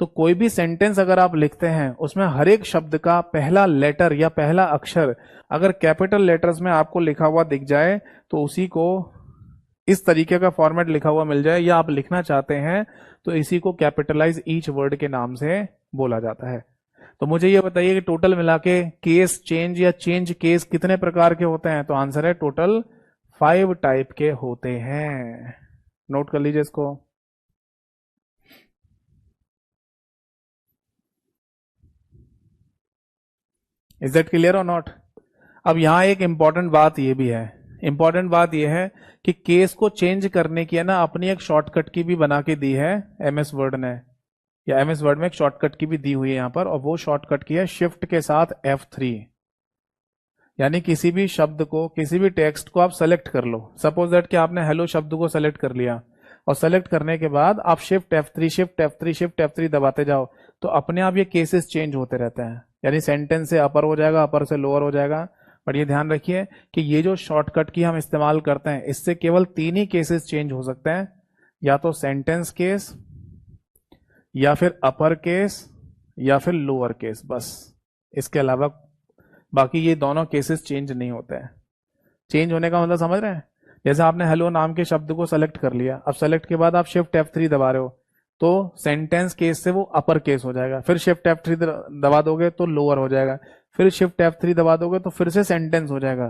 तो कोई भी सेंटेंस अगर आप लिखते हैं उसमें हर एक शब्द का पहला लेटर या पहला अक्षर अगर कैपिटल लेटर्स में आपको लिखा हुआ दिख जाए तो उसी को इस तरीके का फॉर्मेट लिखा हुआ मिल जाए या आप लिखना चाहते हैं तो इसी को कैपिटलाइज ईच वर्ड के नाम से बोला जाता है। तो मुझे ये बताइए कि टोटल मिला के केस चेंज या चेंज केस कितने प्रकार के होते हैं? तो आंसर है टोटल 5 टाइप के होते हैं। नोट कर लीजिए इसको। इज दैट क्लियर और नॉट? अब यहां एक इंपॉर्टेंट बात ये भी है, इंपॉर्टेंट बात ये है कि केस को चेंज करने की है ना अपनी एक शॉर्टकट की भी बना के दी है एमएस वर्ड ने, या एमएस वर्ड में एक शॉर्टकट की भी दी हुई है यहां पर, और वो शॉर्टकट की है शिफ्ट के साथ F3। यानी किसी भी शब्द को, किसी भी टेक्स्ट को आप सेलेक्ट कर लो। सपोज दैट कि आपने हेलो शब्द को सेलेक्ट कर लिया और सेलेक्ट करने के बाद आप shift F3 shift F3 shift F3 दबाते जाओ तो अपने आप ये केसेस चेंज होते रहते हैं। यानी सेंटेंस से अपर हो जाएगा, अपर से लोअर हो जाएगा। बट ये ध्यान रखिए कि ये जो शॉर्टकट की हम इस्तेमाल करते हैं इससे केवल 3 ही केसेस चेंज हो सकते हैं, या तो सेंटेंस केस, या फिर अपर केस, या फिर लोअर केस, बस। इसके अलावा बाकी ये दोनों केसेस चेंज नहीं होते हैं। चेंज होने का मतलब समझ रहे हैं? जैसे आपने हेलो नाम के शब्द को सेलेक्ट कर लिया, अब सेलेक्ट के बाद आप शिफ्ट F3 दबा रहे हो तो सेंटेंस केस से वो अपर केस हो जाएगा, फिर शिफ्ट F3 दबा दोगे तो लोअर हो जाएगा, फिर शिफ्ट F3 दबा दोगे तो फिर से सेंटेंस हो जाएगा,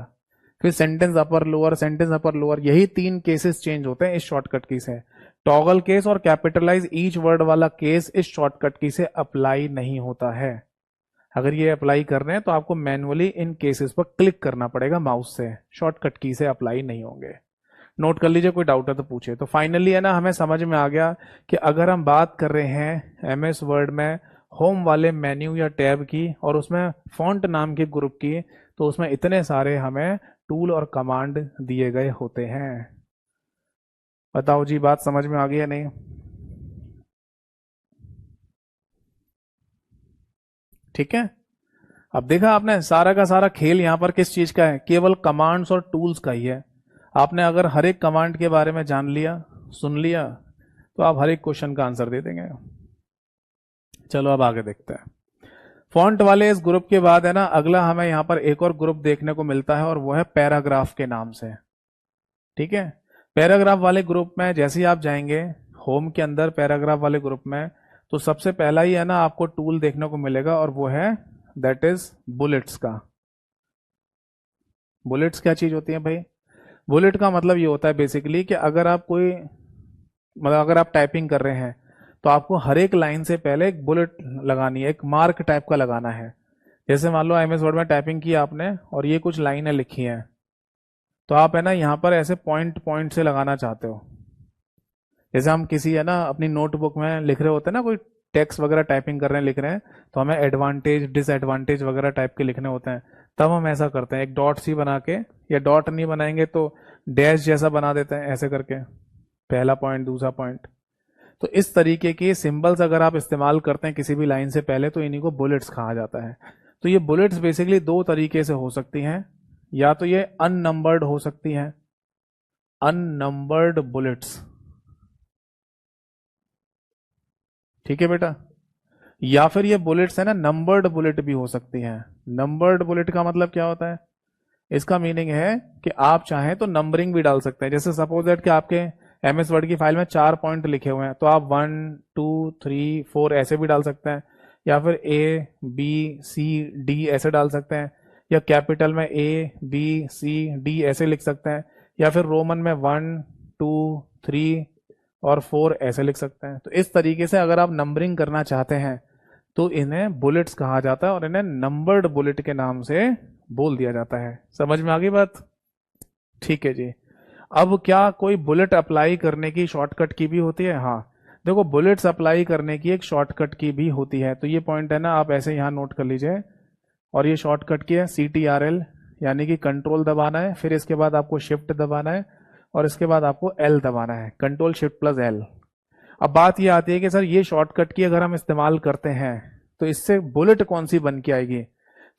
फिर sentence upper lower, sentence upper lower. यही 3 केसेस चेंज होते हैं इस शॉर्टकट की से। टॉगल केस और कैपिटलाइज ईच वर्ड वाला केस इस शॉर्टकट की से अप्लाई नहीं होता है। अगर ये अप्लाई कर रहे हैं तो आपको मैन्युअली इन केसेस पर क्लिक करना पड़ेगा माउस से, शॉर्टकट की से अप्लाई नहीं होंगे। नोट कर लीजिए, कोई डाउट है तो पूछे। तो फाइनली है ना हमें समझ में आ गया कि अगर हम बात कर रहे हैं एमएस वर्ड में होम वाले मेन्यू या टैब की और उसमें फॉन्ट नाम के ग्रुप की, तो उसमें इतने सारे हमें टूल और कमांड दिए गए होते हैं। बताओ जी, बात समझ में आ गई या नहीं? ठीक है, अब देखा आपने सारा का सारा खेल यहां पर किस चीज का है? केवल कमांड्स और टूल्स का ही है। आपने अगर हर एक कमांड के बारे में जान लिया, सुन लिया, तो आप हर एक क्वेश्चन का आंसर दे देंगे। चलो अब आगे देखते हैं। फॉन्ट वाले इस ग्रुप के बाद है ना अगला हमें यहां पर एक और ग्रुप देखने को मिलता है और वो है पैराग्राफ के नाम से। ठीक है, पैराग्राफ वाले ग्रुप में जैसे ही आप जाएंगे होम के अंदर पैराग्राफ वाले ग्रुप में, तो सबसे पहला ही है ना आपको टूल देखने को मिलेगा और वो है दैट इज बुलेट्स का। बुलेट्स क्या चीज होती है भाई? बुलेट का मतलब ये होता है बेसिकली कि अगर आप कोई, मतलब अगर आप टाइपिंग कर रहे हैं तो आपको हर एक लाइन से पहले एक बुलेट लगानी है, एक मार्क टाइप का लगाना है, जैसे मान लो एमएस वर्ड में टाइपिंग की आपने और ये कुछ लाइनें लिखी हैं, तो आप है ना यहाँ पर ऐसे पॉइंट पॉइंट से लगाना चाहते हो। जैसे हम किसी है ना अपनी नोटबुक में लिख रहे होते हैं ना, कोई टेक्स्ट वगैरह टाइपिंग कर रहे हैं, लिख रहे हैं, तो हमें एडवांटेज डिसएडवांटेज वगैरह टाइप के लिखने होते हैं, तब हम ऐसा करते हैं, एक डॉट सी बना के, या डॉट नहीं बनाएंगे तो डैश जैसा बना देते हैं ऐसे करके, पहला पॉइंट दूसरा पॉइंट। तो इस तरीके के सिंबल्स अगर आप इस्तेमाल करते हैं किसी भी लाइन से पहले, तो इन्हीं को बुलेट्स कहा जाता है। तो ये बुलेट्स बेसिकली दो तरीके से हो सकती हैं, या तो ये अननंबर्ड हो सकती हैं, अननंबर्ड बुलेट्स, ठीक है बेटा, या फिर ये बुलेट्स है ना नंबर्ड बुलेट भी हो सकती हैं। नंबर्ड बुलेट का मतलब क्या होता है? इसका मीनिंग है कि आप चाहें तो नंबरिंग भी डाल सकते हैं। जैसे सपोज दैट कि आपके एमएस वर्ड की फाइल में 4 पॉइंट लिखे हुए हैं, तो आप 1 2 3 4 ऐसे भी डाल सकते हैं, या फिर A B C D ऐसे डाल सकते हैं, या कैपिटल में A B C D ऐसे लिख सकते हैं, या फिर रोमन में 1 2 3 और 4 ऐसे लिख सकते हैं। तो इस तरीके से अगर आप नंबरिंग करना चाहते हैं तो इन्हें बुलेट्स कहा जाता है और इन्हें नंबर्ड बुलेट के नाम से बोल दिया जाता है। समझ में आ गई बात? ठीक है जी। अब क्या कोई बुलेट अप्लाई करने की शॉर्टकट की भी होती है? हाँ, देखो बुलेट्स अप्लाई करने की एक शॉर्टकट की भी होती है। तो ये पॉइंट है ना, आप ऐसे यहाँ नोट कर लीजिए। और ये शॉर्टकट की है CTRL, यानी कि कंट्रोल दबाना है, फिर इसके बाद आपको शिफ्ट दबाना है, और इसके बाद आपको L दबाना है, कंट्रोल शिफ्ट प्लस L। अब बात ये आती है कि सर ये शॉर्टकट की अगर हम इस्तेमाल करते हैं तो इससे बुलेट कौन सी बन के आएगी?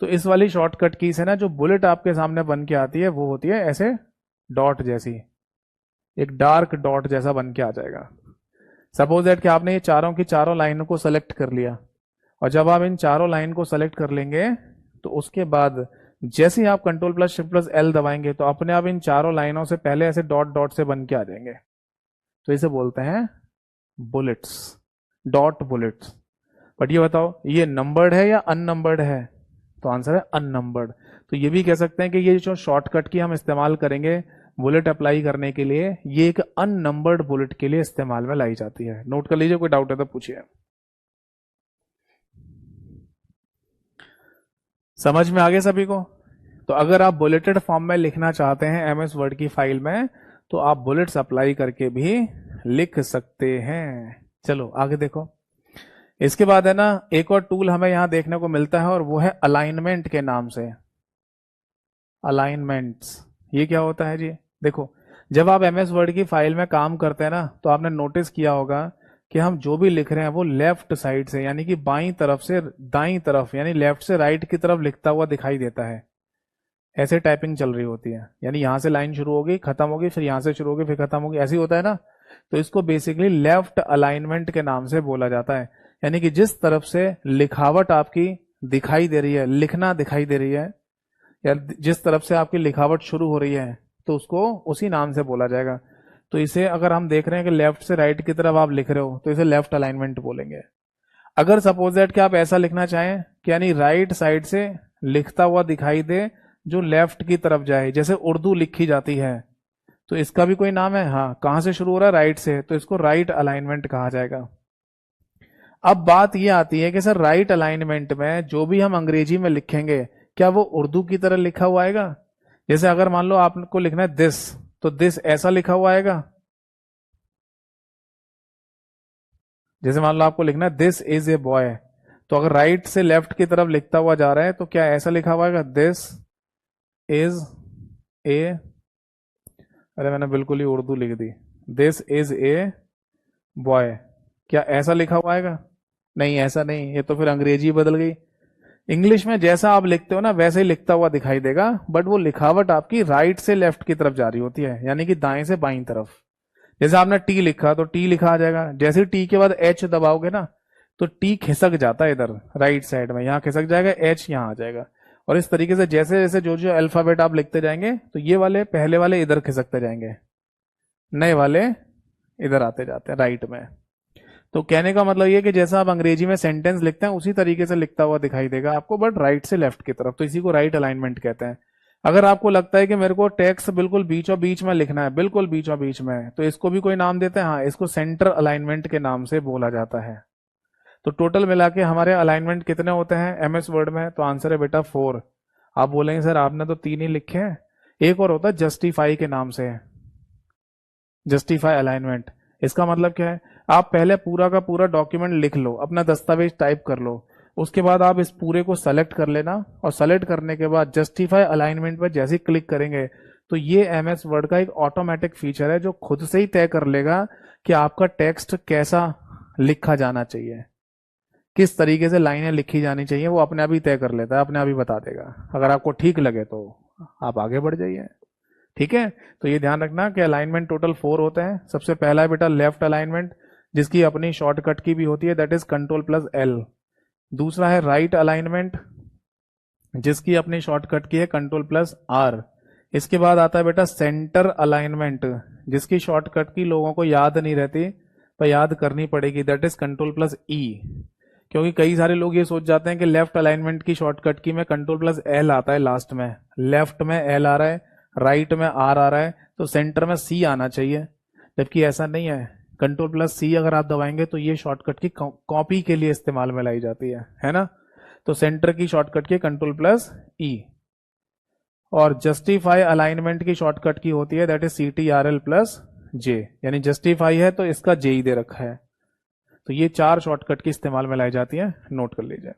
तो इस वाली शॉर्टकट की से ना जो बुलेट आपके सामने बन के आती है वो होती है ऐसे डॉट जैसी, एक डार्क डॉट जैसा बन के आ जाएगा। सपोज दैट कि आपने ये चारों की चारों लाइनों को सेलेक्ट कर लिया, और जब आप इन चारों लाइन को सेलेक्ट कर लेंगे तो उसके बाद जैसे ही आप control plus shift plus L दबाएंगे तो अपने आप इन चारों लाइनों से पहले ऐसे डॉट डॉट से बन के आ जाएंगे। तो इसे बोलते हैं बुलेट्स, डॉट बुलेट्स। बट ये बताओ, ये नंबर्ड है या अननंबर्ड है? तो आंसर है अननंबर्ड। तो ये भी कह सकते हैं कि ये जो शॉर्टकट की हम इस्तेमाल करेंगे बुलेट अप्लाई करने के लिए, ये एक अननंबर्ड बुलेट के लिए इस्तेमाल में लाई जाती है। नोट कर लीजिए, कोई डाउट है तो पूछिए। समझ में आ गया सभी को? तो अगर आप बुलेटेड फॉर्म में लिखना चाहते हैं एमएस वर्ड की फाइल में, तो आप बुलेट्स अप्लाई करके भी लिख सकते हैं। चलो आगे देखो। इसके बाद है ना एक और टूल हमें यहां देखने को मिलता है, और वो है अलाइनमेंट के नाम से। अलाइनमेंट्स, ये क्या होता है जी? देखो, जब आप एमएस वर्ड की फाइल में काम करते हैं ना, तो आपने नोटिस किया होगा कि हम जो भी लिख रहे हैं वो लेफ्ट साइड से, यानी कि बाईं तरफ से दाईं तरफ, यानी लेफ्ट से राइट की तरफ लिखता हुआ दिखाई देता है। ऐसे टाइपिंग चल रही होती है, यानी यहां से लाइन शुरू होगी खत्म होगी, फिर यहां से शुरू होगी फिर खत्म होगी, ऐसे ही होता है ना। तो इसको बेसिकली लेफ्ट अलाइनमेंट के नाम से बोला जाता है। यानी कि जिस तरफ से लिखावट आपकी दिखाई दे रही है, लिखना दिखाई दे रही है, या जिस तरफ से आपकी लिखावट शुरू हो रही है, तो उसको उसी नाम से बोला जाएगा। तो इसे अगर हम देख रहे हैं कि लेफ्ट से राइट की तरफ आप लिख रहे हो, तो इसे लेफ्ट अलाइनमेंट बोलेंगे। अगर सपोज दैट कि आप ऐसा लिखना चाहें कि यानी राइट साइड से लिखता हुआ दिखाई दे जो लेफ्ट की तरफ जाए, जैसे उर्दू लिखी जाती है, तो इसका भी कोई नाम है? हाँ, कहां से शुरू हो रहा है? राइट से, तो इसको राइट अलाइनमेंट कहा जाएगा। अब बात यह आती है कि सर राइट अलाइनमेंट में जो भी हम अंग्रेजी में लिखेंगे, क्या वो उर्दू की तरह लिखा हुआ आएगा? जैसे अगर मान लो आपको लिखना है दिस, तो दिस ऐसा लिखा हुआ आएगा। जैसे मान लो आपको लिखना है दिस इज ए बॉय, तो अगर राइट से लेफ्ट की तरफ लिखता हुआ जा रहा है तो क्या ऐसा लिखा हुआ आएगा? दिस इज ए, अरे मैंने बिल्कुल ही उर्दू लिख दी, दिस इज ए बॉय, क्या ऐसा लिखा हुआ आएगा? नहीं, ऐसा नहीं, ये तो फिर अंग्रेजी बदल गई। इंग्लिश में जैसा आप लिखते हो ना वैसे ही लिखता हुआ दिखाई देगा, बट वो लिखावट आपकी राइट से लेफ्ट की तरफ जा रही होती है, यानी कि दाएं से बाईं तरफ। जैसे आपने टी लिखा तो टी लिखा आ जाएगा, जैसे टी के बाद एच दबाओगे ना तो टी खिसक जाता है इधर राइट साइड में, यहाँ खिसक जाएगा, एच यहाँ आ जाएगा। और इस तरीके से जैसे जैसे जो जो अल्फाबेट आप लिखते जाएंगे, तो ये वाले पहले वाले इधर खिसकते जाएंगे, नए वाले इधर आते जाते हैं राइट में। तो कहने का मतलब ये कि जैसा आप अंग्रेजी में सेंटेंस लिखते हैं उसी तरीके से लिखता हुआ दिखाई देगा आपको, बट राइट से लेफ्ट की तरफ। तो इसी को राइट अलाइनमेंट कहते हैं। अगर आपको लगता है कि मेरे को टेक्स्ट बिल्कुल बीचों बीच में लिखना है, बिल्कुल बीचों बीच में, तो इसको भी कोई नाम देते हैं। हाँ, इसको सेंटर अलाइनमेंट के नाम से बोला जाता है। तो टोटल मिला के हमारे अलाइनमेंट कितने होते हैं एमएस वर्ड में? तो आंसर है बेटा 4। आप बोलेंगे सर आपने तो 3 ही लिखे हैं, एक और होता है जस्टिफाई के नाम से, जस्टिफाई अलाइनमेंट। इसका मतलब क्या है? आप पहले पूरा का पूरा डॉक्यूमेंट लिख लो, अपना दस्तावेज टाइप कर लो, उसके बाद आप इस पूरे को सेलेक्ट कर लेना, और सेलेक्ट करने के बाद जस्टिफाई अलाइनमेंट पर जैसे ही क्लिक करेंगे तो ये एमएस वर्ड का एक ऑटोमेटिक फीचर है जो खुद से ही तय कर लेगा कि आपका टेक्स्ट कैसा लिखा जाना चाहिए, किस तरीके से लाइनें लिखी जानी चाहिए, वो अपने आप ही तय कर लेता है, अपने आप ही बता देगा। अगर आपको ठीक लगे तो आप आगे बढ़ जाइए। ठीक है, तो ये ध्यान रखना कि अलाइनमेंट टोटल 4 होते हैं। सबसे पहला है बेटा लेफ्ट अलाइनमेंट, जिसकी अपनी शॉर्टकट की भी होती है, दैट इज कंट्रोल+L। दूसरा है राइट अलाइनमेंट, जिसकी अपनी शॉर्टकट की है कंट्रोल+R। इसके बाद आता है बेटा सेंटर अलाइनमेंट, जिसकी शॉर्टकट की लोगों को याद नहीं रहती पर याद करनी पड़ेगी, दैट इज कंट्रोल+E। क्योंकि कई सारे लोग ये सोच जाते हैं कि लेफ्ट अलाइनमेंट की शॉर्टकट की में कंट्रोल+L आता है लास्ट में, लेफ्ट में L आ रहा है, राइट में R आ रहा है, तो सेंटर में C आना चाहिए, जबकि ऐसा नहीं है। कंट्रोल+C अगर आप दबाएंगे तो ये शॉर्टकट की कॉपी के लिए इस्तेमाल में लाई जाती है ना। तो सेंटर की शॉर्टकट की कंट्रोल+E, और जस्टिफाई अलाइनमेंट की शॉर्टकट की होती है दैट इज CTRL+J, यानी जस्टिफाई है तो इसका J ही दे रखा है। तो ये 4 शॉर्टकट की इस्तेमाल में लाई जाती है, नोट कर लीजिए।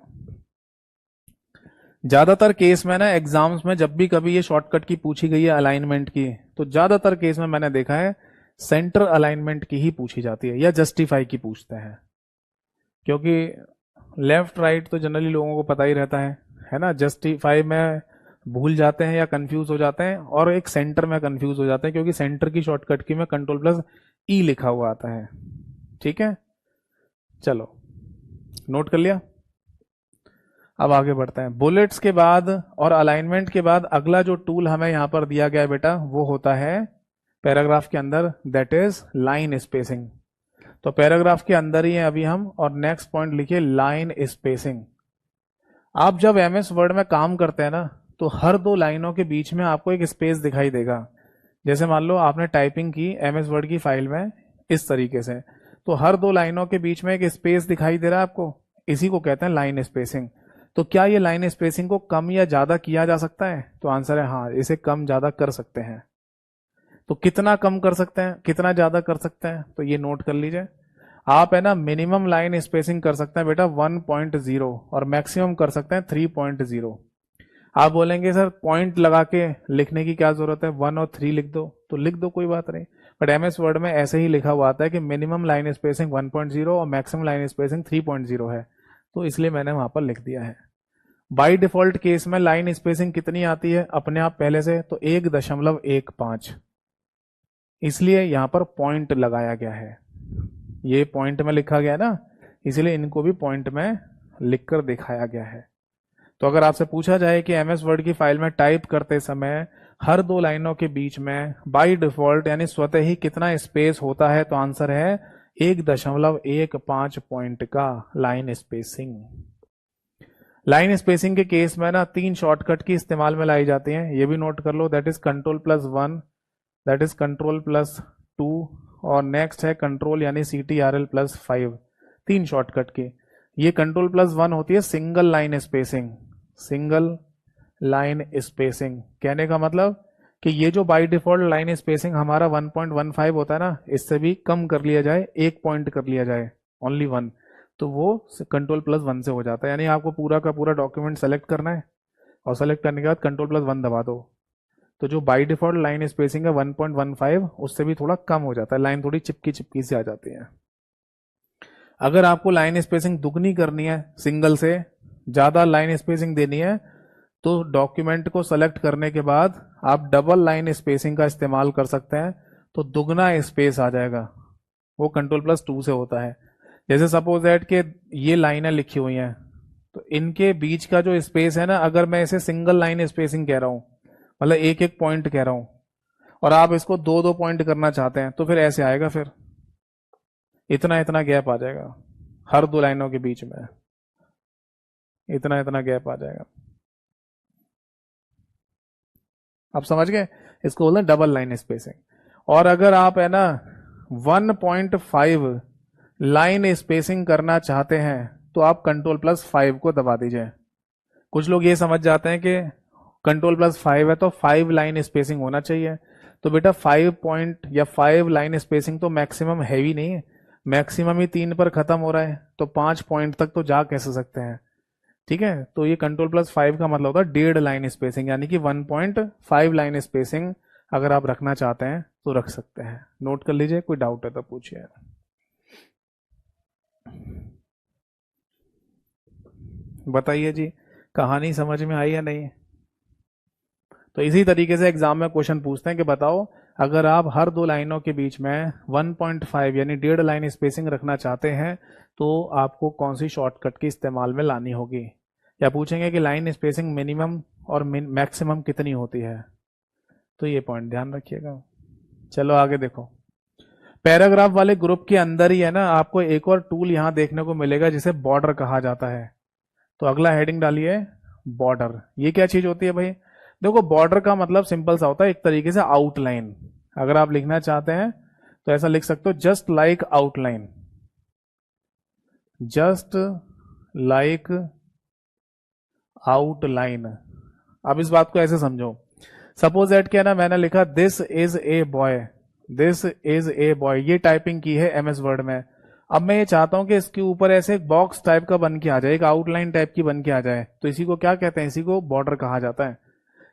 ज्यादातर केस में ना एग्जाम्स में जब भी कभी ये शॉर्टकट की पूछी गई है अलाइनमेंट की, तो ज्यादातर केस में मैंने देखा है सेंटर अलाइनमेंट की ही पूछी जाती है या जस्टिफाई की पूछते हैं, क्योंकि लेफ्ट राइट तो जनरली लोगों को पता ही रहता है ना। जस्टिफाई में भूल जाते हैं या कंफ्यूज हो जाते हैं, और एक सेंटर में कंफ्यूज हो जाते हैं क्योंकि सेंटर की शॉर्टकट की में कंट्रोल+E लिखा हुआ आता है। ठीक है, चलो नोट कर लिया। अब आगे बढ़ते हैं। बुलेट्स के बाद और अलाइनमेंट के बाद अगला जो टूल हमें यहां पर दिया गया है बेटा, वो होता है पैराग्राफ के अंदर, दैट इज लाइन स्पेसिंग। तो पैराग्राफ के अंदर ही है अभी हम, और नेक्स्ट पॉइंट लिखिए लाइन स्पेसिंग। आप जब एमएस वर्ड में काम करते हैं ना, तो हर 2 लाइनों के बीच में आपको एक स्पेस दिखाई देगा। जैसे मान लो आपने टाइपिंग की एमएस वर्ड की फाइल में इस तरीके से, तो हर 2 लाइनों के बीच में एक स्पेस दिखाई दे रहा है आपको, इसी को कहते हैं लाइन स्पेसिंग। तो क्या ये लाइन स्पेसिंग को कम या ज्यादा किया जा सकता है? तो आंसर है हाँ, इसे कम ज्यादा कर सकते हैं। तो कितना कम कर सकते हैं, कितना ज्यादा कर सकते हैं? तो ये नोट कर लीजिए। आप है ना मिनिमम लाइन स्पेसिंग कर सकते हैं बेटा 1.0, और मैक्सिमम कर सकते हैं 3.0। आप बोलेंगे सर पॉइंट लगा के लिखने की क्या जरूरत है, 1 और 3 लिख दो, तो लिख दो, कोई बात नहीं। बट एमएस वर्ड में ऐसे ही लिखा हुआ आता है कि मिनिमम लाइन स्पेसिंग 1.0 और मैक्सिमम लाइन स्पेसिंग 3.0 है, तो इसलिए मैंने वहां पर लिख दिया है। बाय डिफॉल्ट केस में लाइन स्पेसिंग कितनी आती है अपने आप पहले से? तो 1.15, इसलिए यहां पर पॉइंट लगाया गया है। ये पॉइंट में लिखा गया है ना, इसलिए इनको भी पॉइंट में लिखकर दिखाया गया है। तो अगर आपसे पूछा जाए कि एमएस वर्ड की फाइल में टाइप करते समय हर 2 लाइनों के बीच में बाय डिफॉल्ट यानी स्वतः ही कितना स्पेस होता है, तो आंसर है 1.15 पॉइंट का लाइन स्पेसिंग। लाइन स्पेसिंग के केस में ना 3 शॉर्टकट की इस्तेमाल में लाई जाती हैं, ये भी नोट कर लो, दैट इज कंट्रोल+1, दैट इज कंट्रोल+2, और नेक्स्ट है कंट्रोल यानी CTRL+5। 3 शॉर्टकट की। ये कंट्रोल+1 होती है single line spacing, single line spacing कहने का मतलब कि ये जो बाय डिफॉल्ट लाइन स्पेसिंग हमारा 1.15 होता है ना, इससे भी कम कर लिया जाए, 1 पॉइंट कर लिया जाए, ओनली 1, तो वो कंट्रोल+1 से हो जाता है। यानी आपको पूरा का पूरा डॉक्यूमेंट सेलेक्ट करना है, और सेलेक्ट करने के बाद कंट्रोल+1 दबा दो, तो जो बाय डिफॉल्ट लाइन स्पेसिंग है 1.15, उससे भी थोड़ा कम हो जाता है, लाइन थोड़ी चिपकी चिपकी से आ जाती है। अगर आपको लाइन स्पेसिंग दुगनी करनी है, सिंगल से ज्यादा लाइन स्पेसिंग देनी है, तो डॉक्यूमेंट को सेलेक्ट करने के बाद आप डबल लाइन स्पेसिंग का इस्तेमाल कर सकते हैं, तो दुगना स्पेस आ जाएगा, वो कंट्रोल+2 से होता है। जैसे सपोज दैट कि ये लाइनें लिखी हुई हैं, तो इनके बीच का जो स्पेस है ना, अगर मैं इसे सिंगल लाइन स्पेसिंग कह रहा हूं, मतलब 1-1 पॉइंट कह रहा हूं, और आप इसको 2-2 पॉइंट करना चाहते हैं, तो फिर ऐसे आएगा, फिर इतना इतना गैप आ जाएगा हर 2 लाइनों के बीच में, इतना इतना गैप आ जाएगा। आप समझ गए? इसको बोलते हैं डबल लाइन स्पेसिंग। और अगर आप है ना 1.5 लाइन स्पेसिंग करना चाहते हैं, तो आप Ctrl+5 को दबा दीजिए। कुछ लोग ये समझ जाते हैं कि Ctrl+5 है तो 5 लाइन स्पेसिंग होना चाहिए। तो बेटा 5 पॉइंट या 5 लाइन स्पेसिंग तो मैक्सिमम है ही नहीं, मैक्सिमम ही 3 पर खत्म हो रहा है, तो 5 पॉइंट तक तो जा कैसे सकते हैं। ठीक है, तो ये Ctrl+5 का मतलब होता है 1.5 लाइन स्पेसिंग, यानी कि 1.5 लाइन स्पेसिंग अगर आप रखना चाहते हैं तो रख सकते हैं। नोट कर लीजिए, कोई डाउट है तो पूछिए। बताइए जी, कहानी समझ में आई या नहीं। तो इसी तरीके से एग्जाम में क्वेश्चन पूछते हैं कि बताओ अगर आप हर दो लाइनों के बीच में 1.5 यानी 1.5 लाइन स्पेसिंग रखना चाहते हैं तो आपको कौन सी शॉर्टकट की इस्तेमाल में लानी होगी। या पूछेंगे कि लाइन स्पेसिंग मिनिमम और मैक्सिमम कितनी होती है। तो ये पॉइंट ध्यान रखिएगा। चलो आगे देखो, पैराग्राफ वाले ग्रुप के अंदर ही है ना आपको एक और टूल यहां देखने को मिलेगा जिसे बॉर्डर कहा जाता है। तो अगला हेडिंग डालिए बॉर्डर। ये क्या चीज होती है भाई। देखो बॉर्डर का मतलब सिंपल सा होता है एक तरीके से आउटलाइन। अगर आप लिखना चाहते हैं तो ऐसा लिख सकते हो, just like outline, just like outline. अब इस बात को ऐसे समझो, सपोज दैट क्या ना मैंने लिखा this is a boy, this is a boy, ये टाइपिंग की है एमएस वर्ड में। अब मैं ये चाहता हूं कि इसके ऊपर ऐसे एक बॉक्स टाइप का बन के आ जाए, एक आउटलाइन टाइप की बन के आ जाए, तो इसी को क्या कहते हैं, इसी को बॉर्डर कहा जाता है।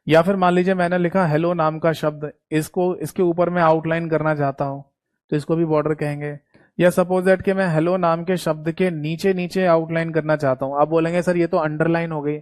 या फिर मान लीजिए मैंने लिखा हेलो नाम का शब्द, इसको इसके ऊपर मैं आउटलाइन करना चाहता हूं तो इसको भी बॉर्डर कहेंगे। या सपोज दैट कि मैं हेलो नाम के शब्द के नीचे नीचे आउटलाइन करना चाहता हूं, आप बोलेंगे सर ये तो अंडरलाइन हो गई।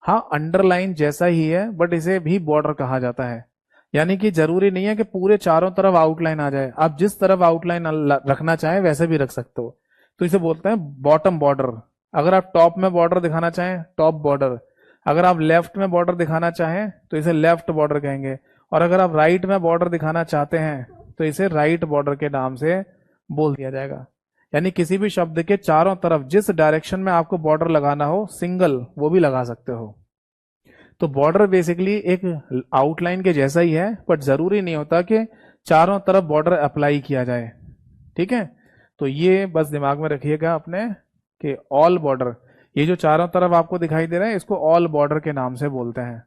हाँ अंडरलाइन जैसा ही है बट इसे भी बॉर्डर कहा जाता है। यानी कि जरूरी नहीं है कि पूरे चारों तरफ आउटलाइन आ जाए, आप जिस तरफ आउटलाइन रखना चाहें वैसे भी रख सकते हो। तो इसे बोलते हैं बॉटम बॉर्डर। अगर आप टॉप में बॉर्डर दिखाना चाहें टॉप बॉर्डर, अगर आप लेफ्ट में बॉर्डर दिखाना चाहें तो इसे लेफ्ट बॉर्डर कहेंगे, और अगर आप राइट में बॉर्डर दिखाना चाहते हैं तो इसे राइट बॉर्डर के नाम से बोल दिया जाएगा। यानी किसी भी शब्द के चारों तरफ जिस डायरेक्शन में आपको बॉर्डर लगाना हो सिंगल, वो भी लगा सकते हो। तो बॉर्डर बेसिकली एक आउटलाइन के जैसा ही है, बट जरूरी नहीं होता कि चारों तरफ बॉर्डर अप्लाई किया जाए। ठीक है, तो ये बस दिमाग में रखिएगा अपने कि ऑल बॉर्डर, ये जो चारों तरफ आपको दिखाई दे रहा है इसको ऑल बॉर्डर के नाम से बोलते हैं।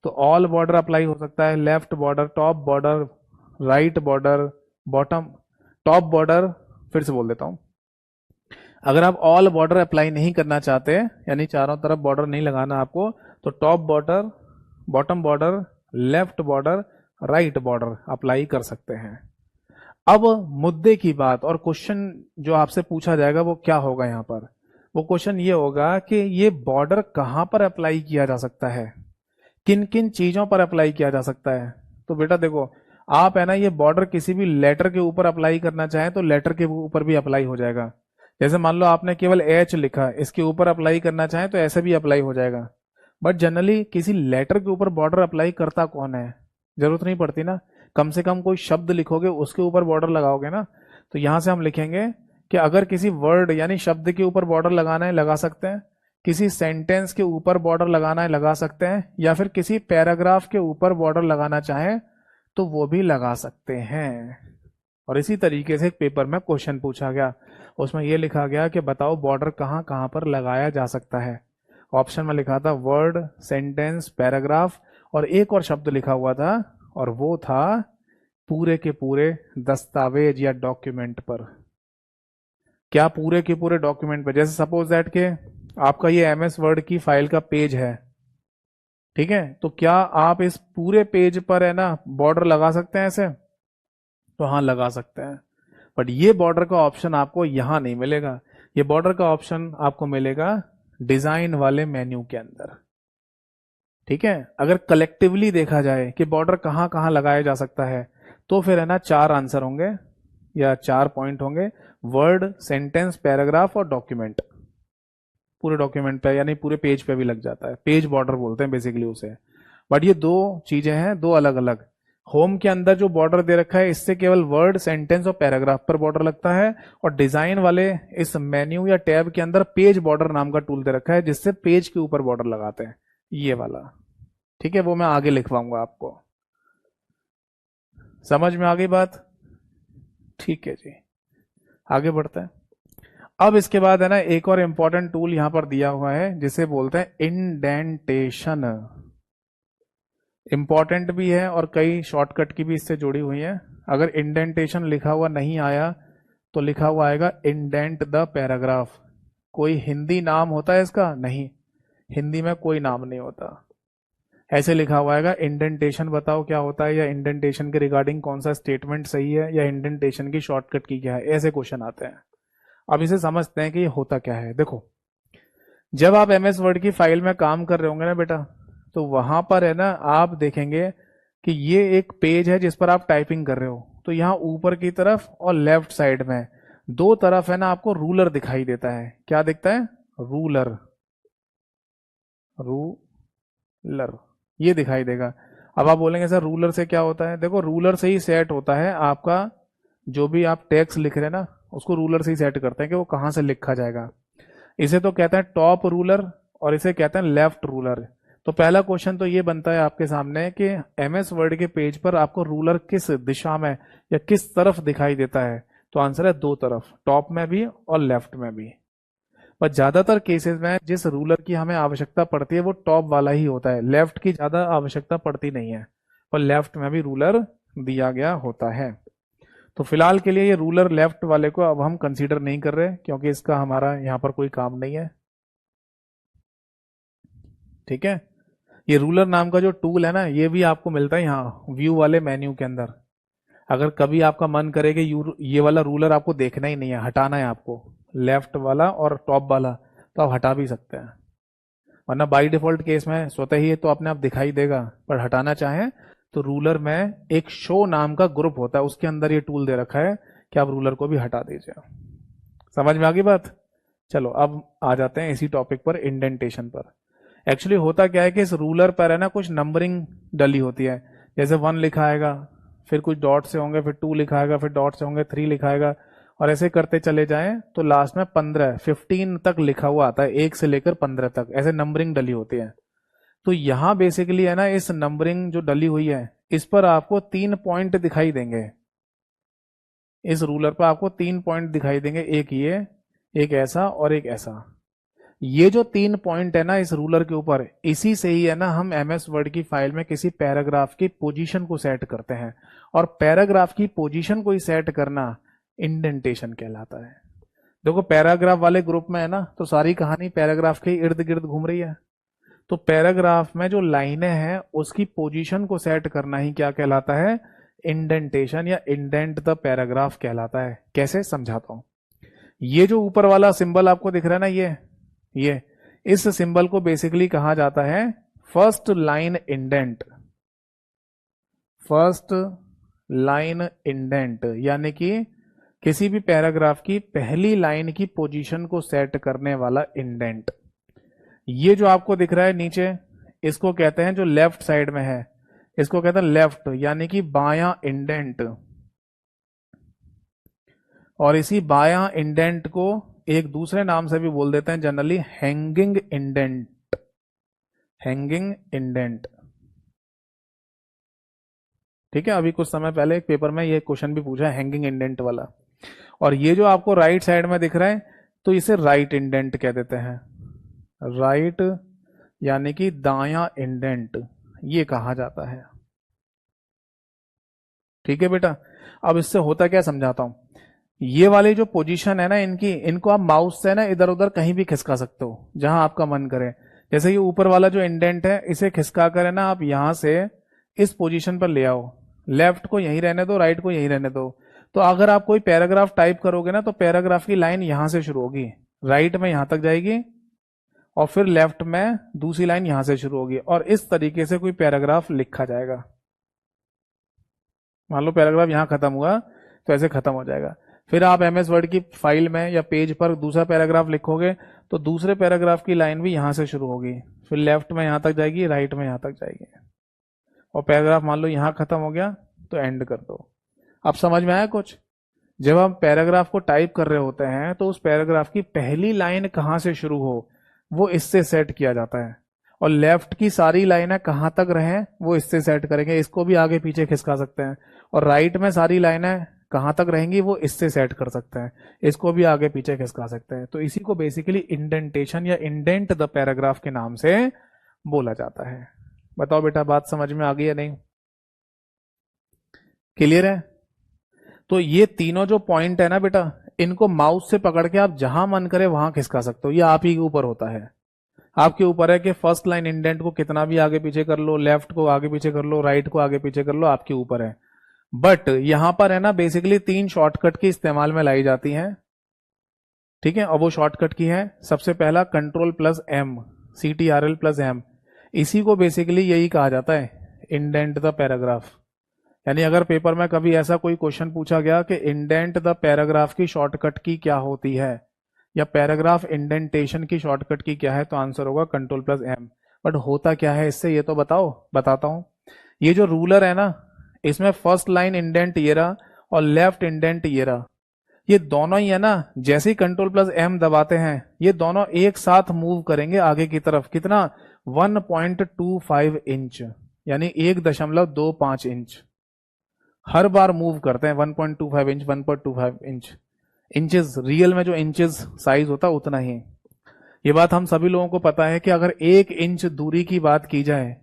तो ऑल बॉर्डर अप्लाई हो सकता है, left border, top border, right border, bottom, top border. फिर से बोल देता हूं, अगर आप ऑल बॉर्डर अप्लाई नहीं करना चाहते यानी चारों तरफ बॉर्डर नहीं लगाना आपको, तो top border, bottom border, left border, right border apply कर सकते हैं। अब मुद्दे की बात और क्वेश्चन जो आपसे पूछा जाएगा वो क्या होगा यहाँ पर, वो क्वेश्चन ये होगा कि ये बॉर्डर कहां पर अप्लाई किया जा सकता है, किन किन चीजों पर अप्लाई किया जा सकता है। तो बेटा देखो, आप है ना ये बॉर्डर किसी भी लेटर के ऊपर अप्लाई करना चाहें तो लेटर के ऊपर भी अप्लाई हो जाएगा। जैसे मान लो आपने केवल एच लिखा, इसके ऊपर अप्लाई करना चाहें तो ऐसे भी अप्लाई हो जाएगा। बट जनरली किसी लेटर के ऊपर बॉर्डर अप्लाई करता कौन है, जरूरत नहीं पड़ती ना, कम से कम कोई शब्द लिखोगे उसके ऊपर बॉर्डर लगाओगे ना। तो यहां से हम लिखेंगे कि अगर किसी वर्ड यानी शब्द के ऊपर बॉर्डर लगाना है लगा सकते हैं, किसी सेंटेंस के ऊपर बॉर्डर लगाना है लगा सकते हैं, या फिर किसी पैराग्राफ के ऊपर बॉर्डर लगाना चाहें तो वो भी लगा सकते हैं। और इसी तरीके से एक पेपर में क्वेश्चन पूछा गया, उसमें यह लिखा गया कि बताओ बॉर्डर कहां कहां पर लगाया जा सकता है। ऑप्शन में लिखा था वर्ड, सेंटेंस, पैराग्राफ, और एक और शब्द लिखा हुआ था और वो था पूरे के पूरे दस्तावेज या डॉक्यूमेंट पर। क्या पूरे के पूरे डॉक्यूमेंट पर, जैसे सपोज दैट के आपका ये एमएस वर्ड की फाइल का पेज है, ठीक है, तो क्या आप इस पूरे पेज पर है ना बॉर्डर लगा सकते हैं ऐसे, तो हाँ लगा सकते हैं। बट ये बॉर्डर का ऑप्शन आपको यहां नहीं मिलेगा, ये बॉर्डर का ऑप्शन आपको मिलेगा डिजाइन वाले मेन्यू के अंदर। ठीक है, अगर कलेक्टिवली देखा जाए कि बॉर्डर कहां कहां लगाया जा सकता है तो फिर है ना 4 आंसर होंगे या 4 पॉइंट होंगे, वर्ड, सेंटेंस, पैराग्राफ और डॉक्यूमेंट। पूरे डॉक्यूमेंट पे यानी पूरे पेज पे भी लग जाता है, पेज बॉर्डर बोलते हैं बेसिकली उसे। बट ये दो चीजें हैं, दो अलग अलग। होम के अंदर जो बॉर्डर दे रखा है इससे केवल वर्ड, सेंटेंस और पैराग्राफ पर बॉर्डर लगता है, और डिजाइन वाले इस मेन्यू या टैब के अंदर पेज बॉर्डर नाम का टूल दे रखा है जिससे पेज के ऊपर बॉर्डर लगाते हैं, ये वाला। ठीक है, वो मैं आगे लिखवाऊंगा आपको। समझ में आ गई बात। ठीक है जी, आगे बढ़ते हैं। अब इसके बाद है ना एक और इंपॉर्टेंट टूल यहां पर दिया हुआ है जिसे बोलते हैं इंडेंटेशन। इंपॉर्टेंट भी है और कई शॉर्टकट की भी इससे जुड़ी हुई है। अगर इंडेंटेशन लिखा हुआ नहीं आया तो लिखा हुआ आएगा इंडेंट द पैराग्राफ। कोई हिंदी नाम होता है इसका? नहीं, हिंदी में कोई नाम नहीं होता। ऐसे लिखा हुआ आएगा इंडेंटेशन बताओ क्या होता है, या इंडेंटेशन के रिगार्डिंग कौन सा स्टेटमेंट सही है, या इंडेंटेशन की शॉर्टकट की क्या है, ऐसे क्वेश्चन आते हैं। अब इसे समझते हैं कि ये होता क्या है। देखो, जब आप एमएस वर्ड की फाइल में काम कर रहे होंगे ना बेटा, तो वहां पर है ना आप देखेंगे कि ये एक पेज है जिस पर आप टाइपिंग कर रहे हो। तो यहाँ ऊपर की तरफ और लेफ्ट साइड में दो तरफ है ना आपको रूलर दिखाई देता है। क्या दिखता है? रूलर, रूलर ये दिखाई देगा। अब आप बोलेंगे सर रूलर से क्या होता है? देखो, रूलर से ही सेट होता है आपका जो भी आप टेक्स्ट लिख रहे हैं ना, उसको रूलर से ही सेट करते हैं कि वो कहाँ से लिखा जाएगा। इसे तो कहते हैं टॉप रूलर और इसे कहते हैं लेफ्ट रूलर। तो पहला क्वेश्चन तो ये बनता है आपके सामने कि एमएस वर्ड के पेज पर आपको रूलर किस दिशा में या किस तरफ दिखाई देता है? तो आंसर है दो तरफ, टॉप में भी और लेफ्ट में भी। पर ज्यादातर केसेस में जिस रूलर की हमें आवश्यकता पड़ती है वो टॉप वाला ही होता है, लेफ्ट की ज्यादा आवश्यकता पड़ती नहीं है। पर लेफ्ट में भी रूलर दिया गया होता है। तो फिलहाल के लिए ये रूलर लेफ्ट वाले को अब हम कंसीडर नहीं कर रहे क्योंकि इसका हमारा यहाँ पर कोई काम नहीं है। ठीक है, ये रूलर नाम का जो टूल है ना, ये भी आपको मिलता है यहाँ व्यू वाले मेन्यू के अंदर। अगर कभी आपका मन करे कि ये वाला रूलर आपको देखना ही नहीं है, हटाना है आपको, लेफ्ट वाला और टॉप वाला, तो आप हटा भी सकते हैं। वरना बाई डिफॉल्ट केस में स्वतः ही तो अपने आप दिखाई देगा। पर हटाना चाहें तो रूलर में एक शो नाम का ग्रुप होता है, उसके अंदर ये टूल दे रखा है कि आप रूलर को भी हटा दीजिए। समझ में आ गई बात? चलो अब आ जाते हैं इसी टॉपिक पर, इंडेंटेशन पर। एक्चुअली होता क्या है कि इस रूलर पर है ना कुछ नंबरिंग डली होती है। जैसे 1 लिखा आएगा, फिर कुछ डॉट से होंगे, फिर 2 लिखा आएगा, फिर डॉट से होंगे, 3 लिखा आएगा, और ऐसे करते चले जाएं तो लास्ट में 15 तक लिखा हुआ आता है, 1 से लेकर 15 तक ऐसे नंबरिंग डली होती है। तो यहां बेसिकली है ना इस नंबरिंग जो डली हुई है इस पर आपको 3 पॉइंट दिखाई देंगे। इस रूलर पर आपको 3 पॉइंट दिखाई देंगे, एक ये, एक ऐसा और एक ऐसा। ये जो 3 पॉइंट है ना इस रूलर के ऊपर, इसी से ही है ना हम एमएस वर्ड की फाइल में किसी पैराग्राफ की पोजीशन को सेट करते हैं। और पैराग्राफ की पोजीशन को ही सेट करना इंडेंटेशन कहलाता है। देखो, पैराग्राफ वाले ग्रुप में है ना तो सारी कहानी पैराग्राफ के इर्द गिर्द घूम रही है। तो पैराग्राफ में जो लाइनें हैं उसकी पोजीशन को सेट करना ही क्या कहलाता है? इंडेंटेशन या इंडेंट द पैराग्राफ कहलाता है। कैसे, समझाता हूं। ये जो ऊपर वाला सिंबल आपको दिख रहा है ना, ये इस सिंबल को बेसिकली कहा जाता है first line indent. First line indent यानी कि किसी भी पैराग्राफ की पहली लाइन की पोजीशन को सेट करने वाला इंडेंट। ये जो आपको दिख रहा है नीचे, इसको कहते हैं, जो लेफ्ट साइड में है इसको कहते हैं लेफ्ट यानी कि बायां इंडेंट। और इसी बायां इंडेंट को एक दूसरे नाम से भी बोल देते हैं generally, hanging indent. Hanging indent, ठीक है। अभी कुछ समय पहले एक पेपर में ये क्वेश्चन भी पूछा, हैंगिंग इंडेंट वाला। और ये जो आपको राइट साइड में दिख रहा है तो इसे राइट इंडेंट कह देते हैं। राइट यानी कि दायां इंडेंट ये कहा जाता है। ठीक है बेटा, अब इससे होता क्या समझाता हूं। ये वाली जो पोजीशन है ना इनको आप माउस से ना इधर उधर कहीं भी खिसका सकते हो जहां आपका मन करे। जैसे ये ऊपर वाला जो इंडेंट है इसे खिसका कर है ना आप यहां से इस पोजीशन पर ले आओ। लेफ्ट को यहीं रहने दो, राइट को यहीं रहने दो। तो अगर आप कोई पैराग्राफ टाइप करोगे ना तो पैराग्राफ की लाइन यहां से शुरू होगी, राइट में यहां तक जाएगी, और फिर लेफ्ट में दूसरी लाइन यहां से शुरू होगी, और इस तरीके से कोई पैराग्राफ लिखा जाएगा। मान लो पैराग्राफ यहां खत्म हुआ तो ऐसे खत्म हो जाएगा। फिर आप एमएस वर्ड की फाइल में या पेज पर दूसरा पैराग्राफ लिखोगे तो दूसरे पैराग्राफ की लाइन भी यहां से शुरू होगी, फिर लेफ्ट में यहां तक जाएगी, राइट में यहां तक जाएगी, और पैराग्राफ मान लो यहां खत्म हो गया तो एंड कर दो। अब समझ में आया कुछ? जब हम पैराग्राफ को टाइप कर रहे होते हैं तो उस पैराग्राफ की पहली लाइन कहां से शुरू हो वो इससे सेट किया जाता है, और लेफ्ट की सारी लाइनें कहां तक रहें वो इससे सेट करेंगे। इसको भी आगे पीछे खिसका सकते हैं, और राइट में सारी लाइनें कहाँ तक रहेंगी वो इससे सेट कर सकते हैं, इसको भी आगे पीछे खिसका सकते हैं। तो इसी को बेसिकली इंडेंटेशन या इंडेंट द पैराग्राफ के नाम से बोला जाता है। बताओ बेटा, बात समझ में आ गई या नहीं? क्लियर है? तो ये तीनों जो पॉइंट है ना बेटा, इनको माउस से पकड़ के आप जहां मन करे वहां खिसका सकते हो। ये आप ही के ऊपर होता है, आपके ऊपर है कि फर्स्ट लाइन इंडेंट को कितना भी आगे पीछे कर लो, लेफ्ट को आगे पीछे कर लो, राइट को आगे पीछे कर लो, आपके ऊपर है। बट यहां पर है ना बेसिकली 3 शॉर्टकट की इस्तेमाल में लाई जाती हैं, ठीक है। और वो शॉर्टकट की है, सबसे पहला control plus M, CTRL plus M. इसी को बेसिकली यही कहा जाता है इंडेंट द पैराग्राफ। यानी अगर पेपर में कभी ऐसा कोई क्वेश्चन पूछा गया कि इंडेंट द पैराग्राफ की शॉर्टकट की क्या होती है, या पैराग्राफ इंडेंटेशन की शॉर्टकट की क्या है, तो आंसर होगा कंट्रोल प्लस एम। बट होता क्या है इससे, ये तो बताओ, बताता हूं। ये जो रूलर है ना, इसमें फर्स्ट लाइन इंडेंट ये रहा और लेफ्ट इंडेंट ये रहा, ये दोनों ही है ना, जैसे ही कंट्रोल प्लस एम दबाते हैं ये दोनों एक साथ मूव करेंगे आगे की तरफ। कितना? 1.25 इंच, यानी 1.25 इंच हर बार मूव करते हैं। 1.25 इंच, 1.25 इंच, इंचेस रियल में जो इंचेस साइज होता है उतना ही। ये बात हम सभी लोगों को पता है कि अगर 1 इंच दूरी की बात की जाए,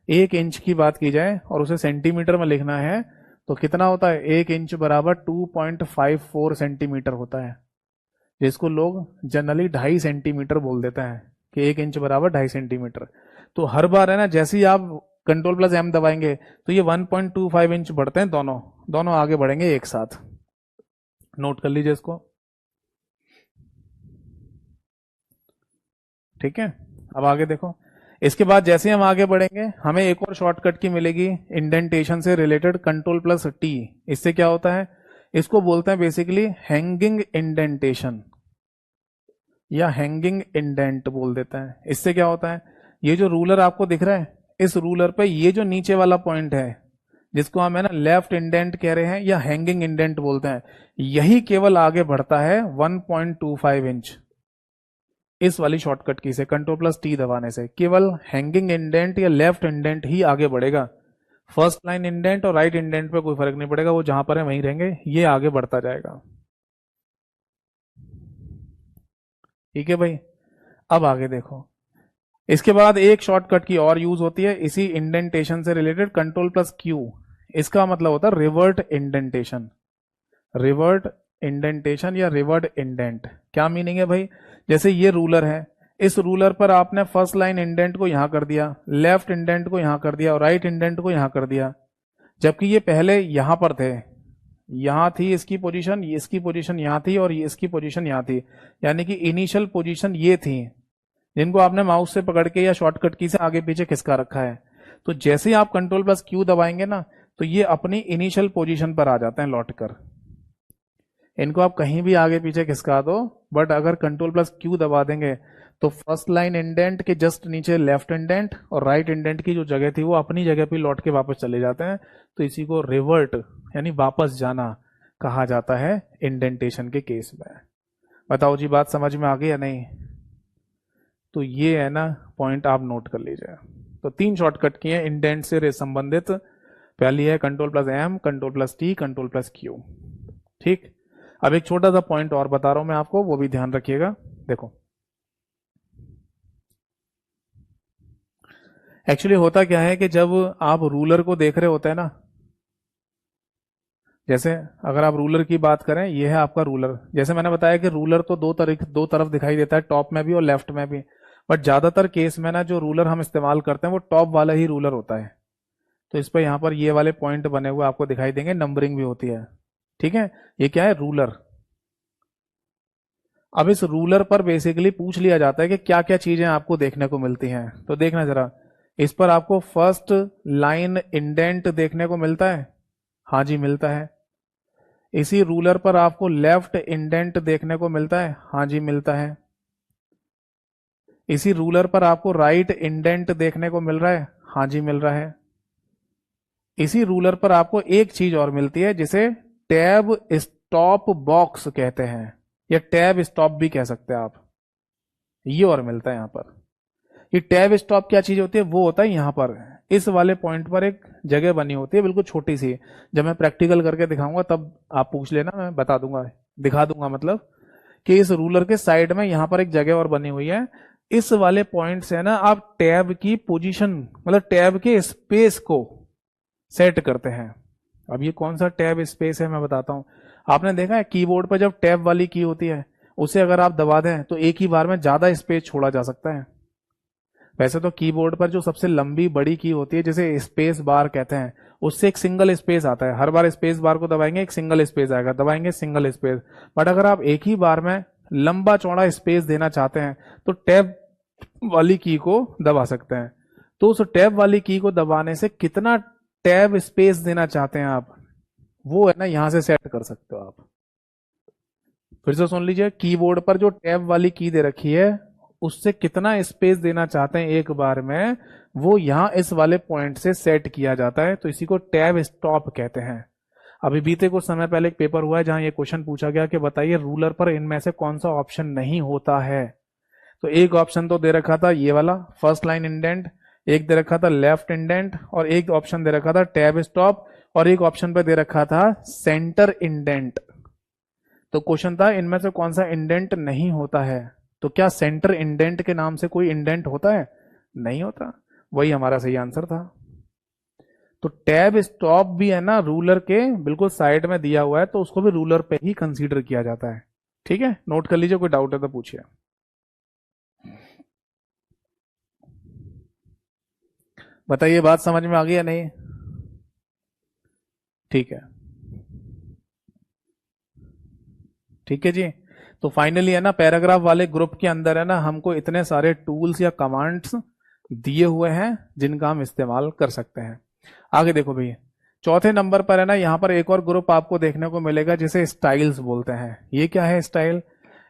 1 इंच की बात की जाए और उसे सेंटीमीटर में लिखना है तो कितना होता है? 1 इंच बराबर 2.54 सेंटीमीटर होता है, जिसको लोग जनरली 2.5 सेंटीमीटर बोल देते हैं कि 1 इंच बराबर 2.5 सेंटीमीटर। तो हर बार है ना, जैसे ही आप कंट्रोल प्लस एम दबाएंगे तो ये 1.25 इंच बढ़ते हैं, दोनों दोनों आगे बढ़ेंगे एक साथ। नोट कर लीजिए इसको, ठीक है। अब आगे देखो, इसके बाद जैसे हम आगे बढ़ेंगे हमें एक और शॉर्टकट की मिलेगी इंडेंटेशन से रिलेटेड, कंट्रोल प्लस टी। इससे क्या होता है? इसको बोलते हैं बेसिकली हैंगिंग इंडेंटेशन या हैंगिंग इंडेंट बोल देता है। इससे क्या होता है? ये जो रूलर आपको दिख रहा है, इस रूलर पे ये जो नीचे वाला पॉइंट है जिसको हम है ना लेफ्ट इंडेंट कह रहे हैं या हैंगिंग इंडेंट बोलते हैं, यही केवल आगे बढ़ता है 1.25 इंच। इस वाली शॉर्टकट की से कंट्रोल प्लस टी दबाने से केवल हैंगिंग इंडेंट या लेफ्ट इंडेंट ही आगे बढ़ेगा। फर्स्ट लाइन इंडेंट और राइट इंडेंट पे कोई फर्क नहीं पड़ेगा, वो जहां पर है वहीं रहेंगे, ये आगे बढ़ता जाएगा। ठीक है भाई। अब आगे देखो, इसके बाद एक शॉर्टकट की और यूज होती है इसी इंडेंटेशन से रिलेटेड, कंट्रोल प्लस क्यू। इसका मतलब होता है रिवर्ट इंडेंटेशन। रिवर्ट इंडेंटेशन या रिवर्ट इंडेंट क्या मीनिंग है भाई? जैसे ये रूलर है, इस रूलर पर आपने फर्स्ट लाइन इंडेंट को यहां कर दिया, लेफ्ट इंडेंट को यहां कर दिया और राइट इंडेंट को यहां कर दिया, जबकि ये पहले यहां पर थे। यहां थी इसकी पोजीशन यहां थी और इसकी पोजीशन यहां थी, यानी कि इनिशियल पोजीशन ये थी जिनको आपने माउस से पकड़ के या शॉर्टकट की से आगे पीछे खिसका रखा है। तो जैसे ही आप कंट्रोल प्लस क्यू दबाएंगे ना, तो ये अपनी इनिशियल पोजीशन पर आ जाते हैं लौटकर। इनको आप कहीं भी आगे पीछे खिसका दो, बट अगर कंट्रोल प्लस क्यू दबा देंगे तो फर्स्ट लाइन इंडेंट के जस्ट नीचे लेफ्ट इंडेंट और राइट इंडेंट की जो जगह थी वो अपनी जगह पे लौट के वापस चले जाते हैं। तो इसी को रिवर्ट यानी वापस जाना कहा जाता है इंडेंटेशन के केस में। बताओ जी, बात समझ में आ गई या नहीं? तो ये है ना पॉइंट, आप नोट कर लीजिए। तो 3 शॉर्टकट की है इंडेंट से संबंधित। पहली है control plus M, control plus T, control plus Q. ठीक। अब एक छोटा सा पॉइंट और बता रहा हूं मैं आपको, वो भी ध्यान रखिएगा। देखो, एक्चुअली होता क्या है कि जब आप रूलर को देख रहे होते हैं ना, जैसे अगर आप रूलर की बात करें, ये है आपका रूलर। जैसे मैंने बताया कि रूलर तो दो तरफ दिखाई देता है, टॉप में भी और लेफ्ट में भी। बट ज्यादातर केस में ना जो रूलर हम इस्तेमाल करते हैं वो टॉप वाला ही रूलर होता है। तो इस पर यहाँ पर ये वाले पॉइंट बने हुए आपको दिखाई देंगे, नंबरिंग भी होती है। ठीक है, ये क्या है? रूलर। अब इस रूलर पर बेसिकली पूछ लिया जाता है कि क्या क्या चीजें आपको देखने को मिलती हैं। तो देखना जरा, इस पर आपको फर्स्ट लाइन इंडेंट देखने को मिलता है। हाँ जी, मिलता है। इसी रूलर पर आपको लेफ्ट इंडेंट देखने को मिलता है। हाँ जी, मिलता है। इसी रूलर पर आपको राइट इंडेंट देखने को मिल रहा है। हाँ जी, मिल रहा है। इसी रूलर पर आपको एक चीज और मिलती है जिसे टैब स्टॉप बॉक्स कहते हैं, या टैब स्टॉप भी कह सकते हैं आप। ये और मिलता है यहां पर। ये टैब स्टॉप क्या चीज होती है? वो होता है यहां पर इस वाले पॉइंट पर एक जगह बनी होती है बिल्कुल छोटी सी। जब मैं प्रैक्टिकल करके दिखाऊंगा तब आप पूछ लेना, मैं बता दूंगा, दिखा दूंगा, मतलब कि इस रूलर के साइड में यहां पर एक जगह और बनी हुई है। इस वाले पॉइंट से ना आप टैब की पोजीशन, मतलब टैब के स्पेस को सेट करते हैं। अब ये कौन सा टैब स्पेस है मैं बताता हूं। आपने देखा है कीबोर्ड पर जब टैब वाली की होती है उसे अगर आप दबा दें तो एक ही बार में ज्यादा स्पेस छोड़ा जा सकता है। वैसे तो कीबोर्ड पर जो सबसे लंबी बड़ी की होती है जिसे स्पेस बार कहते हैं, उससे एक सिंगल स्पेस आता है। हर बार स्पेस बार को दबाएंगे एक सिंगल स्पेस आएगा, दबाएंगे सिंगल स्पेस। बट अगर आप एक ही बार में लंबा चौड़ा स्पेस देना चाहते हैं तो टैब वाली की को दबा सकते हैं। तो उस टैब वाली की को दबाने से कितना टैब स्पेस देना चाहते हैं आप, वो है ना यहां से सेट कर सकते हो आप। फिर से सुन लीजिए, कीबोर्ड पर जो टैब वाली की दे रखी है उससे कितना स्पेस देना चाहते हैं एक बार में, वो यहां इस वाले पॉइंट से सेट किया जाता है। तो इसी को टैब स्टॉप कहते हैं। अभी बीते कुछ समय पहले एक पेपर हुआ है जहां ये क्वेश्चन पूछा गया कि बताइए रूलर पर इनमें से कौन सा ऑप्शन नहीं होता है। तो एक ऑप्शन तो दे रखा था ये वाला फर्स्ट लाइन इंडेंट, एक दे रखा था लेफ्ट इंडेंट, और एक ऑप्शन दे रखा था टैब स्टॉप, और एक ऑप्शन पे दे रखा था सेंटर इंडेंट। तो क्वेश्चन था इनमें से कौन सा इंडेंट नहीं होता है। तो क्या सेंटर इंडेंट के नाम से कोई इंडेंट होता है? नहीं होता। वही हमारा सही आंसर था। तो टैब स्टॉप भी है ना रूलर के बिल्कुल साइड में दिया हुआ है, तो उसको भी रूलर पे ही कंसीडर किया जाता है। ठीक है, नोट कर लीजिए, कोई डाउट है तो पूछिए। बताइए, बात समझ में आ गई या नहीं? ठीक है, ठीक है जी। तो फाइनली है ना पैराग्राफ वाले ग्रुप के अंदर है ना हमको इतने सारे टूल्स या कमांड्स दिए हुए हैं जिनका हम इस्तेमाल कर सकते हैं। आगे देखो भैया, चौथे नंबर पर है ना यहाँ पर एक और ग्रुप आपको देखने को मिलेगा जिसे स्टाइल्स बोलते हैं। ये क्या है स्टाइल?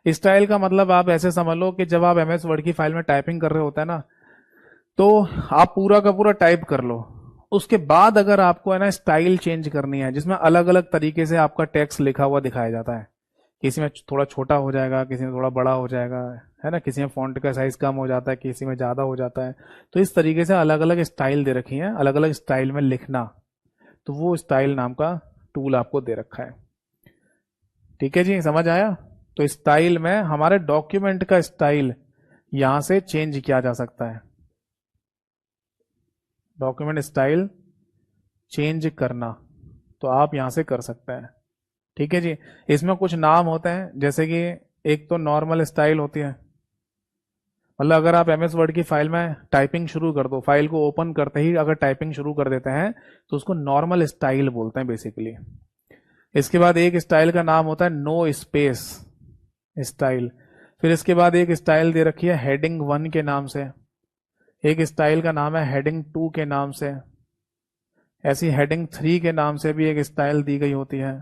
स्टाइल का मतलब आप ऐसे समझ लो कि जब आप एमएस वर्ड की फाइल में टाइपिंग कर रहे होते हैं ना, तो आप पूरा का पूरा टाइप कर लो, उसके बाद अगर आपको है ना स्टाइल चेंज करनी है जिसमें अलग अलग तरीके से आपका टेक्स्ट लिखा हुआ दिखाया जाता है। किसी में थोड़ा छोटा हो जाएगा, किसी में थोड़ा बड़ा हो जाएगा, है ना, किसी में फॉन्ट का साइज कम हो जाता है, किसी में ज्यादा हो जाता है। तो इस तरीके से अलग अलग स्टाइल दे रखी है, अलग अलग स्टाइल में लिखना। तो वो स्टाइल नाम का टूल आपको दे रखा है। ठीक है जी, समझ आया? तो स्टाइल में हमारे डॉक्यूमेंट का स्टाइल यहां से चेंज किया जा सकता है। डॉक्यूमेंट स्टाइल चेंज करना तो आप यहां से कर सकते हैं। ठीक है जी। इसमें कुछ नाम होते हैं, जैसे कि एक तो नॉर्मल स्टाइल होती है, मतलब अगर आप एमएस वर्ड की फाइल में टाइपिंग शुरू कर दो, फाइल को ओपन करते ही अगर टाइपिंग शुरू कर देते हैं तो उसको नॉर्मल स्टाइल बोलते हैं बेसिकली। इसके बाद एक स्टाइल का नाम होता है नो स्पेस स्टाइल। फिर इसके बाद एक स्टाइल दे रखी है हेडिंग 1 के नाम से, एक स्टाइल का नाम है हेडिंग 2 के नाम से, ऐसी हेडिंग 3 के नाम से भी एक स्टाइल दी गई होती है,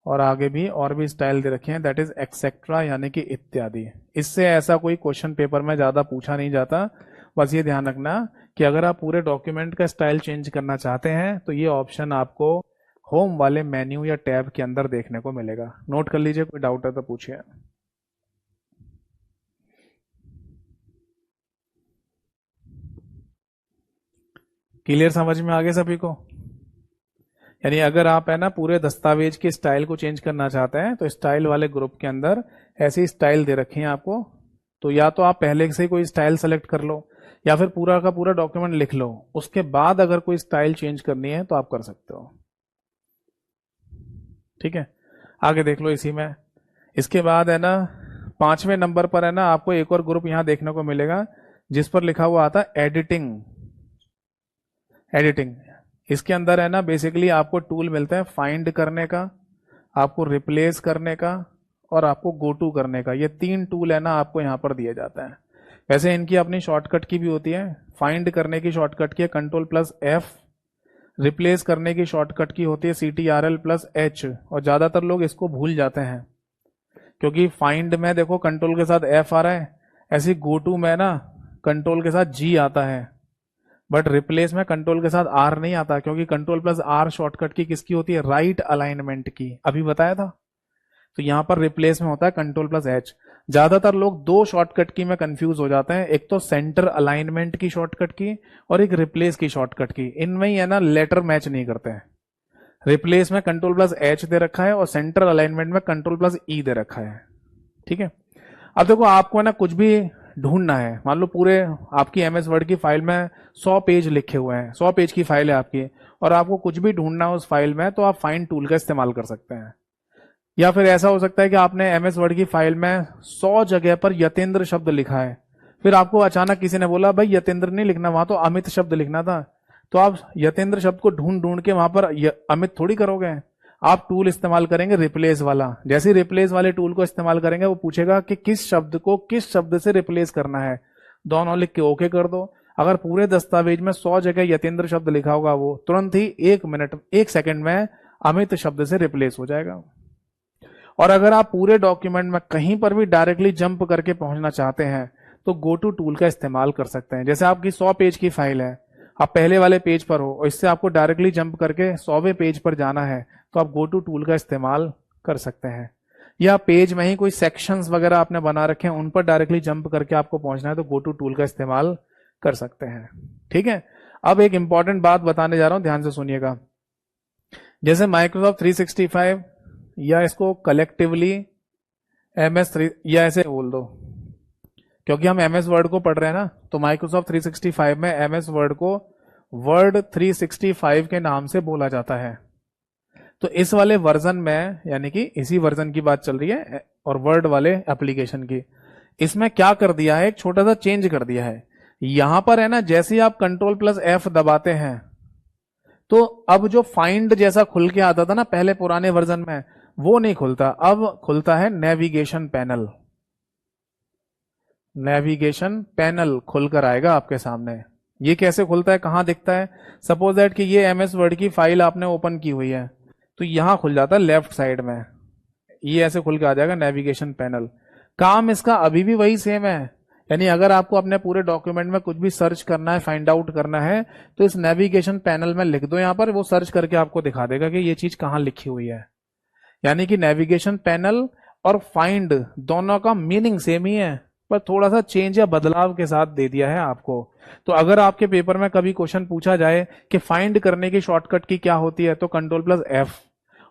और आगे भी और भी स्टाइल दे रखे हैं, दैट इज एक्सेट्रा यानी कि इत्यादि। इससे ऐसा कोई क्वेश्चन पेपर में ज्यादा पूछा नहीं जाता। बस ये ध्यान रखना कि अगर आप पूरे डॉक्यूमेंट का स्टाइल चेंज करना चाहते हैं तो ये ऑप्शन आपको होम वाले मेन्यू या टैब के अंदर देखने को मिलेगा। नोट कर लीजिए, कोई डाउट है तो पूछिए। क्लियर, समझ में आ गया सभी को? यानी अगर आप है ना पूरे दस्तावेज के स्टाइल को चेंज करना चाहते हैं तो स्टाइल वाले ग्रुप के अंदर ऐसी स्टाइल दे रखी है आपको। तो या तो आप पहले से कोई स्टाइल सेलेक्ट कर लो या फिर पूरा का पूरा डॉक्यूमेंट लिख लो, उसके बाद अगर कोई स्टाइल चेंज करनी है तो आप कर सकते हो। ठीक है, आगे देख लो इसी में। इसके बाद है ना 5वें नंबर पर है ना आपको एक और ग्रुप यहां देखने को मिलेगा जिस पर लिखा हुआ आता है एडिटिंग। एडिटिंग, इसके अंदर है ना बेसिकली आपको टूल मिलता है फाइंड करने का, आपको रिप्लेस करने का, और आपको गो टू करने का। ये 3 टूल है ना आपको यहाँ पर दिए जाता है। वैसे इनकी अपनी शॉर्टकट की भी होती है। फाइंड करने की शॉर्टकट की है Ctrl+F, रिप्लेस करने की शॉर्टकट की होती है Ctrl+H, और ज्यादातर लोग इसको भूल जाते हैं क्योंकि फाइंड में देखो कंट्रोल के साथ F आ रहा है, ऐसी गो टू में ना कंट्रोल के साथ G आता है, बट रिप्लेस में कंट्रोल के साथ R नहीं आता क्योंकि Ctrl+R शॉर्टकट की किसकी होती है? राइट अलाइनमेंट की, अभी बताया था। तो यहां पर रिप्लेस में होता है Ctrl+H। ज्यादातर लोग दो शॉर्टकट की में कंफ्यूज हो जाते हैं, एक तो सेंटर अलाइनमेंट की शॉर्टकट की और एक रिप्लेस की शॉर्टकट की। इनमें ही है ना लेटर मैच नहीं करते हैं। रिप्लेस में कंट्रोल प्लस एच दे रखा है और सेंटर अलाइनमेंट में कंट्रोल प्लस ई दे रखा है। ठीक है, अब देखो आपको है ना कुछ भी ढूंढना है, मान लो पूरे आपकी एमएस वर्ड की फाइल में 100 पेज लिखे हुए हैं, 100 पेज की फाइल है आपकी, और आपको कुछ भी ढूंढना है उस फाइल में, तो आप फाइंड टूल का इस्तेमाल कर सकते हैं। या फिर ऐसा हो सकता है कि आपने एमएस वर्ड की फाइल में 100 जगह पर यतेंद्र शब्द लिखा है, फिर आपको अचानक किसी ने बोला भाई यतेंद्र नहीं लिखना, वहां तो अमित शब्द लिखना था, तो आप यतेंद्र शब्द को ढूंढ ढूंढ के वहां पर अमित थोड़ी करोगे, आप टूल इस्तेमाल करेंगे रिप्लेस वाला। जैसे रिप्लेस वाले टूल को इस्तेमाल करेंगे वो पूछेगा कि किस शब्द को किस शब्द से रिप्लेस करना है, दोनों लिख के ओके कर दो। अगर पूरे दस्तावेज में 100 जगह यतेंद्र शब्द लिखा होगा, वो तुरंत ही 1 सेकंड में अमित शब्द से रिप्लेस हो जाएगा। और अगर आप पूरे डॉक्यूमेंट में कहीं पर भी डायरेक्टली जंप करके पहुंचना चाहते हैं तो गो टू टूल का इस्तेमाल कर सकते हैं। जैसे आपकी 100 पेज की फाइल है, आप पहले वाले पेज पर हो और इससे आपको डायरेक्टली जंप करके 100वें पेज पर जाना है, तो आप गो टू टूल का इस्तेमाल कर सकते हैं। या पेज में ही कोई सेक्शंस वगैरह आपने बना रखे हैं, उन पर डायरेक्टली जंप करके आपको पहुंचना है तो गो टू टूल का इस्तेमाल कर सकते हैं। ठीक है, अब एक इंपॉर्टेंट बात बताने जा रहा हूं, ध्यान से सुनिएगा। जैसे माइक्रोसॉफ्ट 365 या इसको कलेक्टिवली MS3 या ऐसे बोल दो, क्योंकि हम MS वर्ड को पढ़ रहे हैं ना, तो माइक्रोसॉफ्ट 365 में MS वर्ड को वर्ड 365 के नाम से बोला जाता है। तो इस वाले वर्जन में, यानी कि इसी वर्जन की बात चल रही है और वर्ड वाले एप्लीकेशन की, इसमें क्या कर दिया है, एक छोटा सा चेंज कर दिया है। यहां पर है ना, जैसे ही आप कंट्रोल प्लस F दबाते हैं तो अब जो फाइंड जैसा खुल के आता था ना पहले पुराने वर्जन में, वो नहीं खुलता, अब खुलता है नेविगेशन पैनल। नेविगेशन पैनल खुलकर आएगा आपके सामने। ये कैसे खुलता है, कहां दिखता है? सपोज दैट कि ये MS वर्ड की फाइल आपने ओपन की हुई है, तो यहां खुल जाता है लेफ्ट साइड में, ये ऐसे खुल के आ जाएगा नेविगेशन पैनल। काम इसका अभी भी वही सेम है, यानी अगर आपको अपने पूरे डॉक्यूमेंट में कुछ भी सर्च करना है, फाइंड आउट करना है, तो इस नेविगेशन पैनल में लिख दो यहां पर, वो सर्च करके आपको दिखा देगा कि ये चीज कहां लिखी हुई है। यानी कि नेविगेशन पैनल और फाइंड दोनों का मीनिंग सेम ही है, पर थोड़ा सा चेंज या बदलाव के साथ दे दिया है आपको। तो अगर आपके पेपर में कभी क्वेश्चन पूछा जाए कि फाइंड करने की शॉर्टकट की क्या होती है, तो कंट्रोल प्लस F,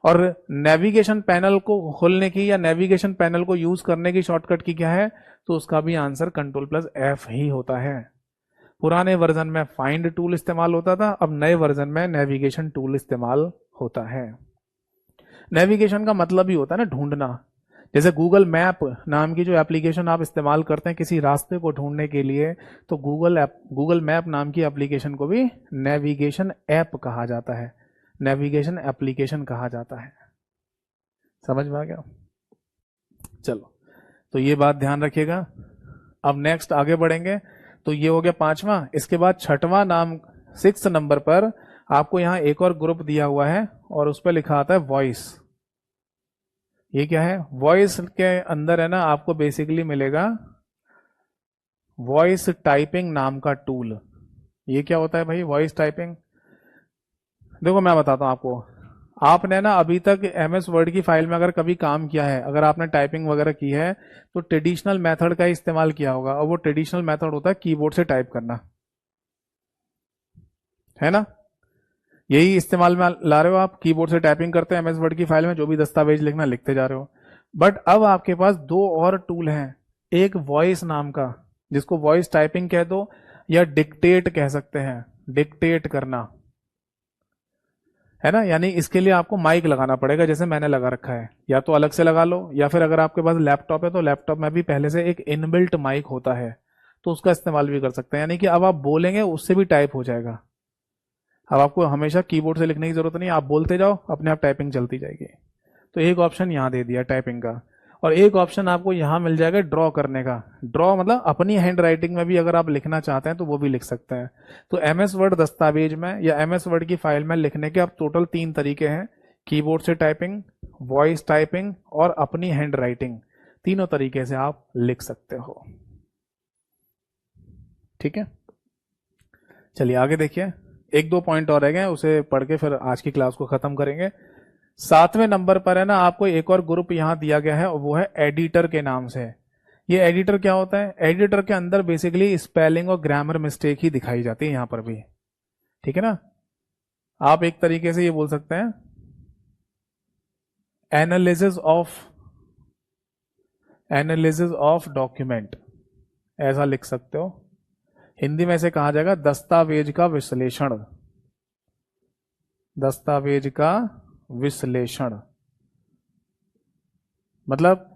और नेविगेशन पैनल को खोलने की या नेविगेशन पैनल को यूज करने की शॉर्टकट की क्या है, तो उसका भी आंसर कंट्रोल प्लस F ही होता है। पुराने वर्जन में फाइंड टूल इस्तेमाल होता था, अब नए वर्जन में नेविगेशन टूल इस्तेमाल होता है। नेविगेशन का मतलब ही होता है ना ढूंढना। जैसे गूगल मैप नाम की जो एप्लीकेशन आप इस्तेमाल करते हैं किसी रास्ते को ढूंढने के लिए, तो गूगल मैप नाम की एप्लीकेशन को भी नेविगेशन ऐप कहा जाता है, नेविगेशन एप्लीकेशन कहा जाता है। समझ में आ गया? चलो, तो ये बात ध्यान रखिएगा। अब नेक्स्ट आगे बढ़ेंगे, तो ये हो गया 5वां। इसके बाद 6वां नाम, 6 नंबर पर आपको यहां एक और ग्रुप दिया हुआ है और उस पर लिखा आता है वॉइस। ये क्या है? वॉइस के अंदर है ना आपको बेसिकली मिलेगा वॉइस टाइपिंग नाम का टूल। ये क्या होता है भाई वॉइस टाइपिंग? देखो मैं बताता हूं आपको। आपने ना अभी तक MS वर्ड की फाइल में अगर कभी काम किया है, अगर आपने टाइपिंग वगैरह की है, तो ट्रेडिशनल मेथड का इस्तेमाल किया होगा, और वो ट्रेडिशनल मेथड होता है कीबोर्ड से टाइप करना, है ना? यही इस्तेमाल में ला रहे हो आप, कीबोर्ड से टाइपिंग करते हैं MS वर्ड की फाइल में, जो भी दस्तावेज लिखना लिखते जा रहे हो। बट अब आपके पास 2 और टूल हैं, एक वॉइस नाम का, जिसको वॉइस टाइपिंग कह दो या डिक्टेट कह सकते हैं, डिक्टेट करना, है ना? यानी इसके लिए आपको माइक लगाना पड़ेगा, जैसे मैंने लगा रखा है, या तो अलग से लगा लो, या फिर अगर आपके पास लैपटॉप है तो लैपटॉप में भी पहले से एक इनबिल्ट माइक होता है, तो उसका इस्तेमाल भी कर सकते हैं। यानी कि अब आप बोलेंगे उससे भी टाइप हो जाएगा। अब आपको हमेशा कीबोर्ड से लिखने की जरूरत नहीं, आप बोलते जाओ, अपने आप टाइपिंग चलती जाएगी। तो एक ऑप्शन यहां दे दिया टाइपिंग का, और एक ऑप्शन आपको यहां मिल जाएगा ड्रॉ करने का। ड्रॉ मतलब अपनी हैंड राइटिंग में भी अगर आप लिखना चाहते हैं तो वो भी लिख सकते हैं। तो MS वर्ड दस्तावेज में या MS वर्ड की फाइल में लिखने के अब टोटल 3 तरीके हैं, कीबोर्ड से टाइपिंग, वॉइस टाइपिंग और अपनी हैंड राइटिंग। तीनों तरीके से आप लिख सकते हो। ठीक है, चलिए आगे देखिए। 1-2 पॉइंट और रह गए, उसे पढ़ के फिर आज की क्लास को खत्म करेंगे। 7वें नंबर पर है ना आपको एक और ग्रुप यहां दिया गया है, और वो है एडिटर के नाम से। ये एडिटर क्या होता है? एडिटर के अंदर बेसिकली स्पेलिंग और ग्रामर मिस्टेक ही दिखाई जाती है यहां पर भी, ठीक है ना। आप एक तरीके से ये बोल सकते हैं एनालिसिस ऑफ डॉक्यूमेंट, ऐसा लिख सकते हो। हिंदी में इसे कहा जाएगा दस्तावेज का विश्लेषण, दस्तावेज का विश्लेषण। मतलब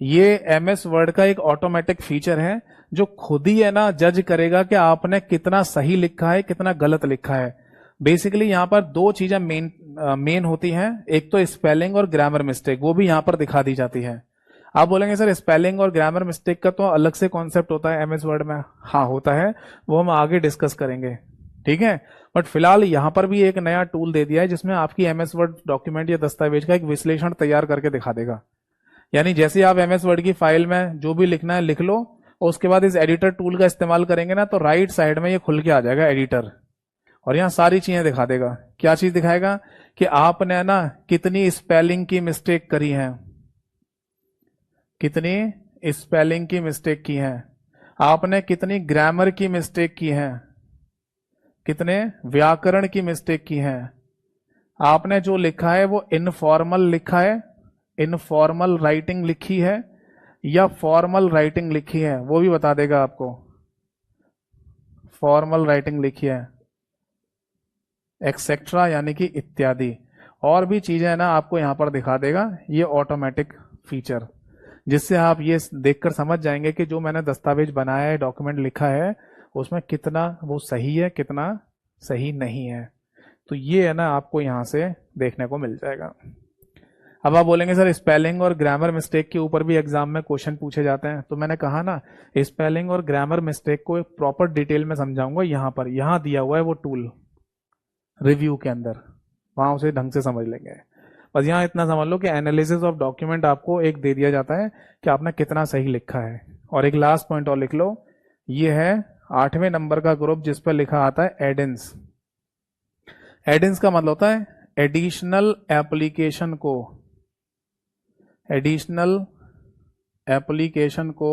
ये एमएस वर्ड का एक ऑटोमेटिक फीचर है जो खुद ही है ना जज करेगा कि आपने कितना सही लिखा है कितना गलत लिखा है। बेसिकली यहां पर दो चीजें मेन होती हैं, एक तो स्पेलिंग और ग्रामर मिस्टेक, वो भी यहां पर दिखा दी जाती है। आप बोलेंगे सर स्पेलिंग और ग्रामर मिस्टेक का तो अलग से कॉन्सेप्ट होता है एमएस वर्ड में। हाँ होता है, वो हम आगे डिस्कस करेंगे, ठीक है। बट फिलहाल यहां पर भी एक नया टूल दे दिया है जिसमें आपकी एमएस वर्ड डॉक्यूमेंट या दस्तावेज का एक विश्लेषण तैयार करके दिखा देगा। यानी जैसे आप एमएस वर्ड की फाइल में जो भी लिखना है लिख लो, और उसके बाद इस एडिटर टूल का इस्तेमाल करेंगे ना तो राइट साइड में ये खुल के आ जाएगा एडिटर, और यहां सारी चीजें दिखा देगा। क्या चीज दिखाएगा कि आपने ना कितनी स्पेलिंग की मिस्टेक करी है, कितनी स्पेलिंग की मिस्टेक की है, आपने कितनी ग्रामर की मिस्टेक की है, कितने व्याकरण की मिस्टेक की है, आपने जो लिखा है वो इनफॉर्मल लिखा है, इनफॉर्मल राइटिंग लिखी है या फॉर्मल राइटिंग लिखी है, वो भी बता देगा आपको। फॉर्मल राइटिंग लिखी है एक्सेट्रा, यानी कि इत्यादि और भी चीजें है ना आपको यहां पर दिखा देगा ये ऑटोमेटिक फीचर, जिससे आप ये देखकर समझ जाएंगे कि जो मैंने दस्तावेज बनाया है डॉक्यूमेंट लिखा है उसमें कितना वो सही है कितना सही नहीं है। तो ये है ना आपको यहां से देखने को मिल जाएगा। अब आप बोलेंगे सर स्पेलिंग और ग्रामर मिस्टेक के ऊपर भी एग्जाम में क्वेश्चन पूछे जाते हैं, तो मैंने कहा ना स्पेलिंग और ग्रामर मिस्टेक को एक प्रॉपर डिटेल में समझाऊंगा। यहां पर यहां दिया हुआ है वो टूल रिव्यू के अंदर, वहां उसे ढंग से समझ लेंगे। बस यहां इतना समझ लो कि एनालिसिस ऑफ डॉक्यूमेंट आपको एक दे दिया जाता है कि आपने कितना सही लिखा है। और एक लास्ट पॉइंट और लिख लो, ये है 8वें नंबर का ग्रुप जिस पर लिखा आता है एडेंस। एडेंस का मतलब होता है एडिशनल एप्लीकेशन को, एडिशनल एप्लीकेशन को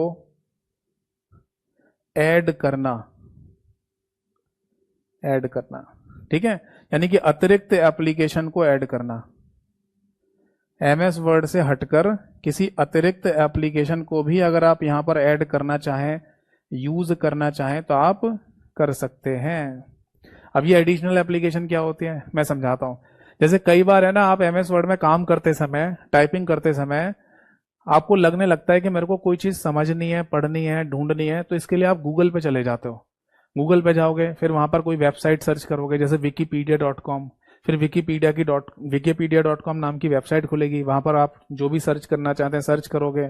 ऐड करना, ऐड करना, ठीक है। यानी कि अतिरिक्त एप्लीकेशन को ऐड करना। एमएस वर्ड से हटकर किसी अतिरिक्त एप्लीकेशन को भी अगर आप यहां पर ऐड करना चाहें, यूज करना चाहें तो आप कर सकते हैं। अब ये एडिशनल एप्लीकेशन क्या होती है मैं समझाता हूं। जैसे कई बार है ना आप एमएस वर्ड में काम करते समय, टाइपिंग करते समय आपको लगने लगता है कि मेरे को कोई चीज समझनी है, पढ़नी है, ढूंढनी है, तो इसके लिए आप गूगल पे चले जाते हो। गूगल पे जाओगे, फिर वहां पर कोई वेबसाइट सर्च करोगे जैसे wikipedia.com, फिर wikipedia.com नाम की वेबसाइट खुलेगी, वहां पर आप जो भी सर्च करना चाहते हैं सर्च करोगे,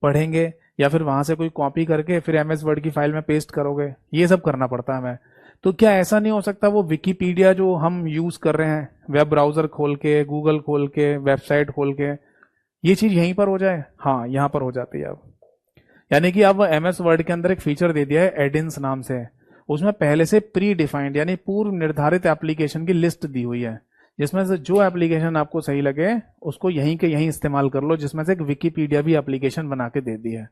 पढ़ेंगे, या फिर वहां से कोई कॉपी करके फिर एमएस वर्ड की फाइल में पेस्ट करोगे। ये सब करना पड़ता है हमें। तो क्या ऐसा नहीं हो सकता वो विकीपीडिया जो हम यूज कर रहे हैं वेब ब्राउजर खोल के, गूगल खोल के, वेबसाइट खोल के, ये चीज यहीं पर हो जाए? हाँ यहां पर हो जाती है अब। यानी कि अब एमएस वर्ड के अंदर एक फीचर दे दिया है एडेंस नाम से, उसमें पहले से प्री डिफाइंड यानी पूर्व निर्धारित एप्लीकेशन की लिस्ट दी हुई है, जिसमें से जो एप्लीकेशन आपको सही लगे उसको यहीं के यहीं इस्तेमाल कर लो, जिसमें से एक विकीपीडिया भी एप्लीकेशन बना के दे दी है।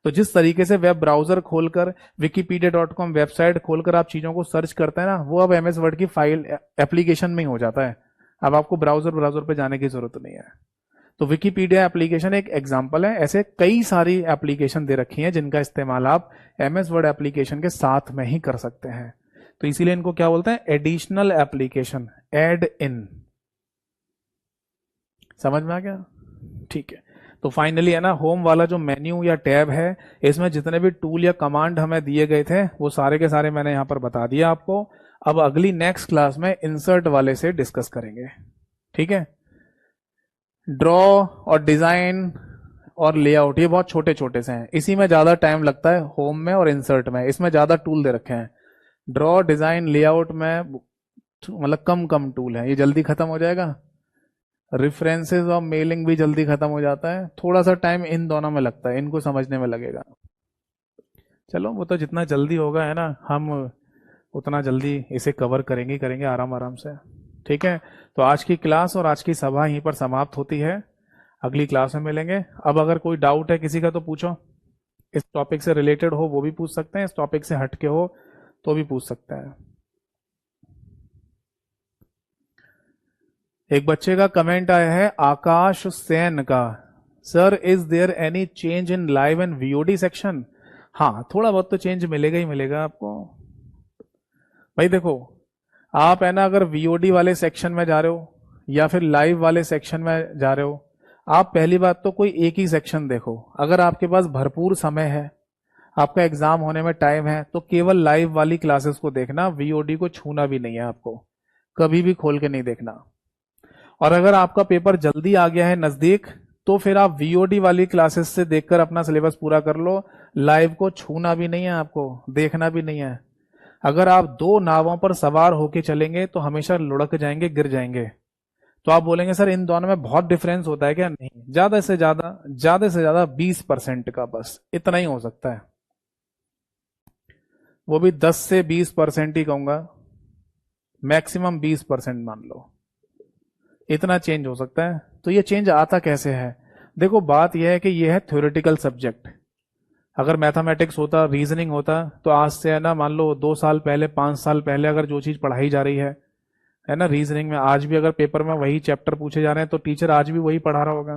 तो जिस तरीके से वेब ब्राउजर खोलकर wikipedia.com वेबसाइट खोलकर आप चीजों को सर्च करते हैं ना, वो अब एमएस वर्ड की फाइल एप्लीकेशन में ही हो जाता है। अब आपको ब्राउजर पे जाने की जरूरत नहीं है। तो विकीपीडिया एप्लीकेशन एक एग्जांपल है, ऐसे कई सारी एप्लीकेशन दे रखी हैं जिनका इस्तेमाल आप एमएस वर्ड एप्लीकेशन के साथ में ही कर सकते हैं। तो इसीलिए इनको क्या बोलते हैं? एडिशनल एप्लीकेशन, एड इन। समझ में आ गया? ठीक है। तो फाइनली है ना होम वाला जो मेन्यू या टैब है, इसमें जितने भी टूल या कमांड हमें दिए गए थे वो सारे के सारे मैंने यहां पर बता दिया आपको। अब अगली नेक्स्ट क्लास में इंसर्ट वाले से डिस्कस करेंगे, ठीक है। ड्रॉ और डिजाइन और लेआउट ये बहुत छोटे छोटे से हैं, इसी में ज्यादा टाइम लगता है होम में और इंसर्ट में, इसमें ज्यादा टूल दे रखे हैं। ड्रॉ, डिजाइन, लेआउट में मतलब कम कम टूल है, ये जल्दी खत्म हो जाएगा। रेफरेंसेस और मेलिंग भी जल्दी खत्म हो जाता है, थोड़ा सा टाइम इन दोनों में लगता है, इनको समझने में लगेगा। चलो वो तो जितना जल्दी होगा है ना हम उतना जल्दी इसे कवर करेंगे करेंगे आराम आराम से, ठीक है। तो आज की क्लास और आज की सभा यहीं पर समाप्त होती है, अगली क्लास में मिलेंगे। अब अगर कोई डाउट है किसी का तो पूछो। इस टॉपिक से रिलेटेड हो वो भी पूछ सकते हैं, इस टॉपिक से हटके हो तो भी पूछ सकते हैं। एक बच्चे का कमेंट आया है आकाश सेन का, sir is there any change in live and VOD section? हाँ, थोड़ा बहुत तो चेंज मिलेगा ही मिलेगा आपको। भाई देखो, आप है ना अगर वीओडी वाले सेक्शन में जा रहे हो या फिर लाइव वाले सेक्शन में जा रहे हो, आप पहली बात तो कोई एक ही सेक्शन देखो। अगर आपके पास भरपूर समय है, आपका एग्जाम होने में टाइम है, तो केवल लाइव वाली क्लासेस को देखना, वीओडी को छूना भी नहीं है आपको, कभी भी खोल के नहीं देखना। और अगर आपका पेपर जल्दी आ गया है नजदीक, तो फिर आप वीओडी वाली क्लासेस से देखकर अपना सिलेबस पूरा कर लो, लाइव को छूना भी नहीं है आपको, देखना भी नहीं है। अगर आप दो नावों पर सवार होके चलेंगे तो हमेशा लुढ़क जाएंगे, गिर जाएंगे। तो आप बोलेंगे सर इन दोनों में बहुत डिफरेंस होता है क्या? नहीं, ज्यादा से ज्यादा 20% का, बस इतना ही हो सकता है, वो भी 10 से 20% ही कहूंगा, मैक्सिमम 20% मान लो, इतना चेंज हो सकता है। तो ये चेंज आता कैसे है? देखो, बात यह है कि ये है थ्योरेटिकल सब्जेक्ट। अगर मैथमेटिक्स होता, रीजनिंग होता, तो आज से है ना मान लो 2 साल पहले, 5 साल पहले अगर जो चीज पढ़ाई जा रही है ना रीजनिंग में, आज भी अगर पेपर में वही चैप्टर पूछे जा रहे हैं तो टीचर आज भी वही पढ़ा रहा होगा।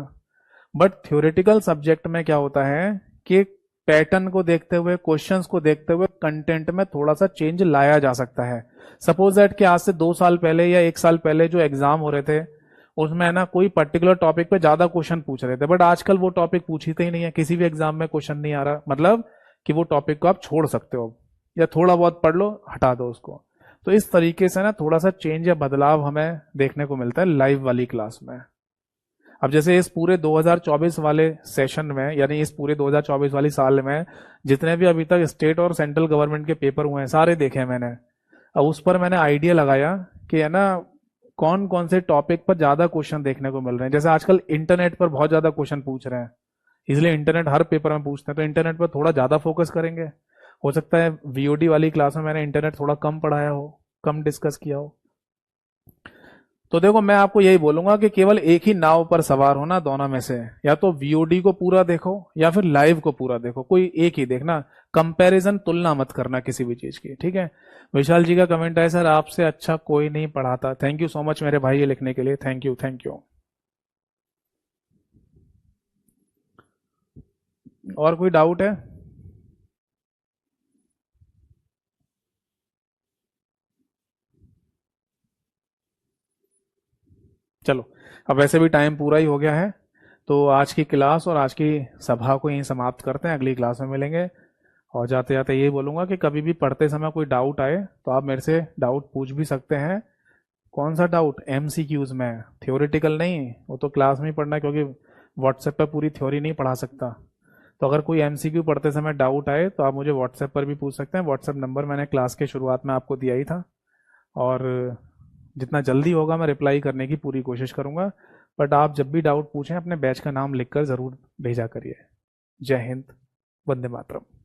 बट थ्योरेटिकल सब्जेक्ट में क्या होता है कि पैटर्न को देखते हुए, क्वेश्चंस को देखते हुए कंटेंट में थोड़ा सा चेंज लाया जा सकता है। सपोज दैट कि आज से 2 साल पहले या 1 साल पहले जो एग्जाम हो रहे थे, उसमें है ना कोई पर्टिकुलर टॉपिक पे ज्यादा क्वेश्चन पूछ रहे थे, बट आजकल वो टॉपिक पूछते ही नहीं है, किसी भी एग्जाम में क्वेश्चन नहीं आ रहा, मतलब कि वो टॉपिक को आप छोड़ सकते हो या थोड़ा बहुत पढ़ लो, हटा दो उसको। तो इस तरीके से ना थोड़ा सा चेंज या बदलाव हमें देखने को मिलता है लाइव वाली क्लास में। अब जैसे इस पूरे 2024 वाले सेशन में, यानी इस पूरे 2024 वाली साल में जितने भी अभी तक स्टेट और सेंट्रल गवर्नमेंट के पेपर हुए हैं, सारे देखे हैं मैंने। अब उस पर मैंने आइडिया लगाया कि है ना कौन कौन से टॉपिक पर ज्यादा क्वेश्चन देखने को मिल रहे हैं। जैसे आजकल इंटरनेट पर बहुत ज्यादा क्वेश्चन पूछ रहे हैं, इसलिए इंटरनेट हर पेपर में पूछते हैं, तो इंटरनेट पर थोड़ा ज्यादा फोकस करेंगे। हो सकता है वीओडी वाली क्लास में मैंने इंटरनेट थोड़ा कम पढ़ाया हो, कम डिस्कस किया हो। तो देखो, मैं आपको यही बोलूंगा कि केवल एक ही नाव पर सवार होना, दोनों में से या तो वीओडी को पूरा देखो या फिर लाइव को पूरा देखो, कोई एक ही देखना। कंपैरिजन, तुलना मत करना किसी भी चीज की, ठीक है। विशाल जी का कमेंट है, सर आपसे अच्छा कोई नहीं पढ़ाता। थैंक यू सो मच मेरे भाई ये लिखने के लिए, थैंक यू थैंक यू। और कोई डाउट है? चलो, अब वैसे भी टाइम पूरा ही हो गया है, तो आज की क्लास और आज की सभा को यहीं समाप्त करते हैं, अगली क्लास में मिलेंगे। और जाते जाते यही बोलूंगा कि कभी भी पढ़ते समय कोई डाउट आए तो आप मेरे से डाउट पूछ भी सकते हैं। कौन सा डाउट? एमसीक्यूज में, थ्योरेटिकल नहीं, वो तो क्लास में ही पढ़ना है, क्योंकि व्हाट्सएप पर पूरी थ्योरी नहीं पढ़ा सकता। तो अगर कोई एमसीक्यू पढ़ते समय डाउट आए तो आप मुझे व्हाट्सएप पर भी पूछ सकते हैं। व्हाट्सएप नंबर मैंने क्लास के शुरुआत में आपको दिया ही था, और जितना जल्दी होगा मैं रिप्लाई करने की पूरी कोशिश करूंगा। बट आप जब भी डाउट पूछें अपने बैच का नाम लिखकर ज़रूर भेजा करिए। जय हिंद, वंदे मातरम।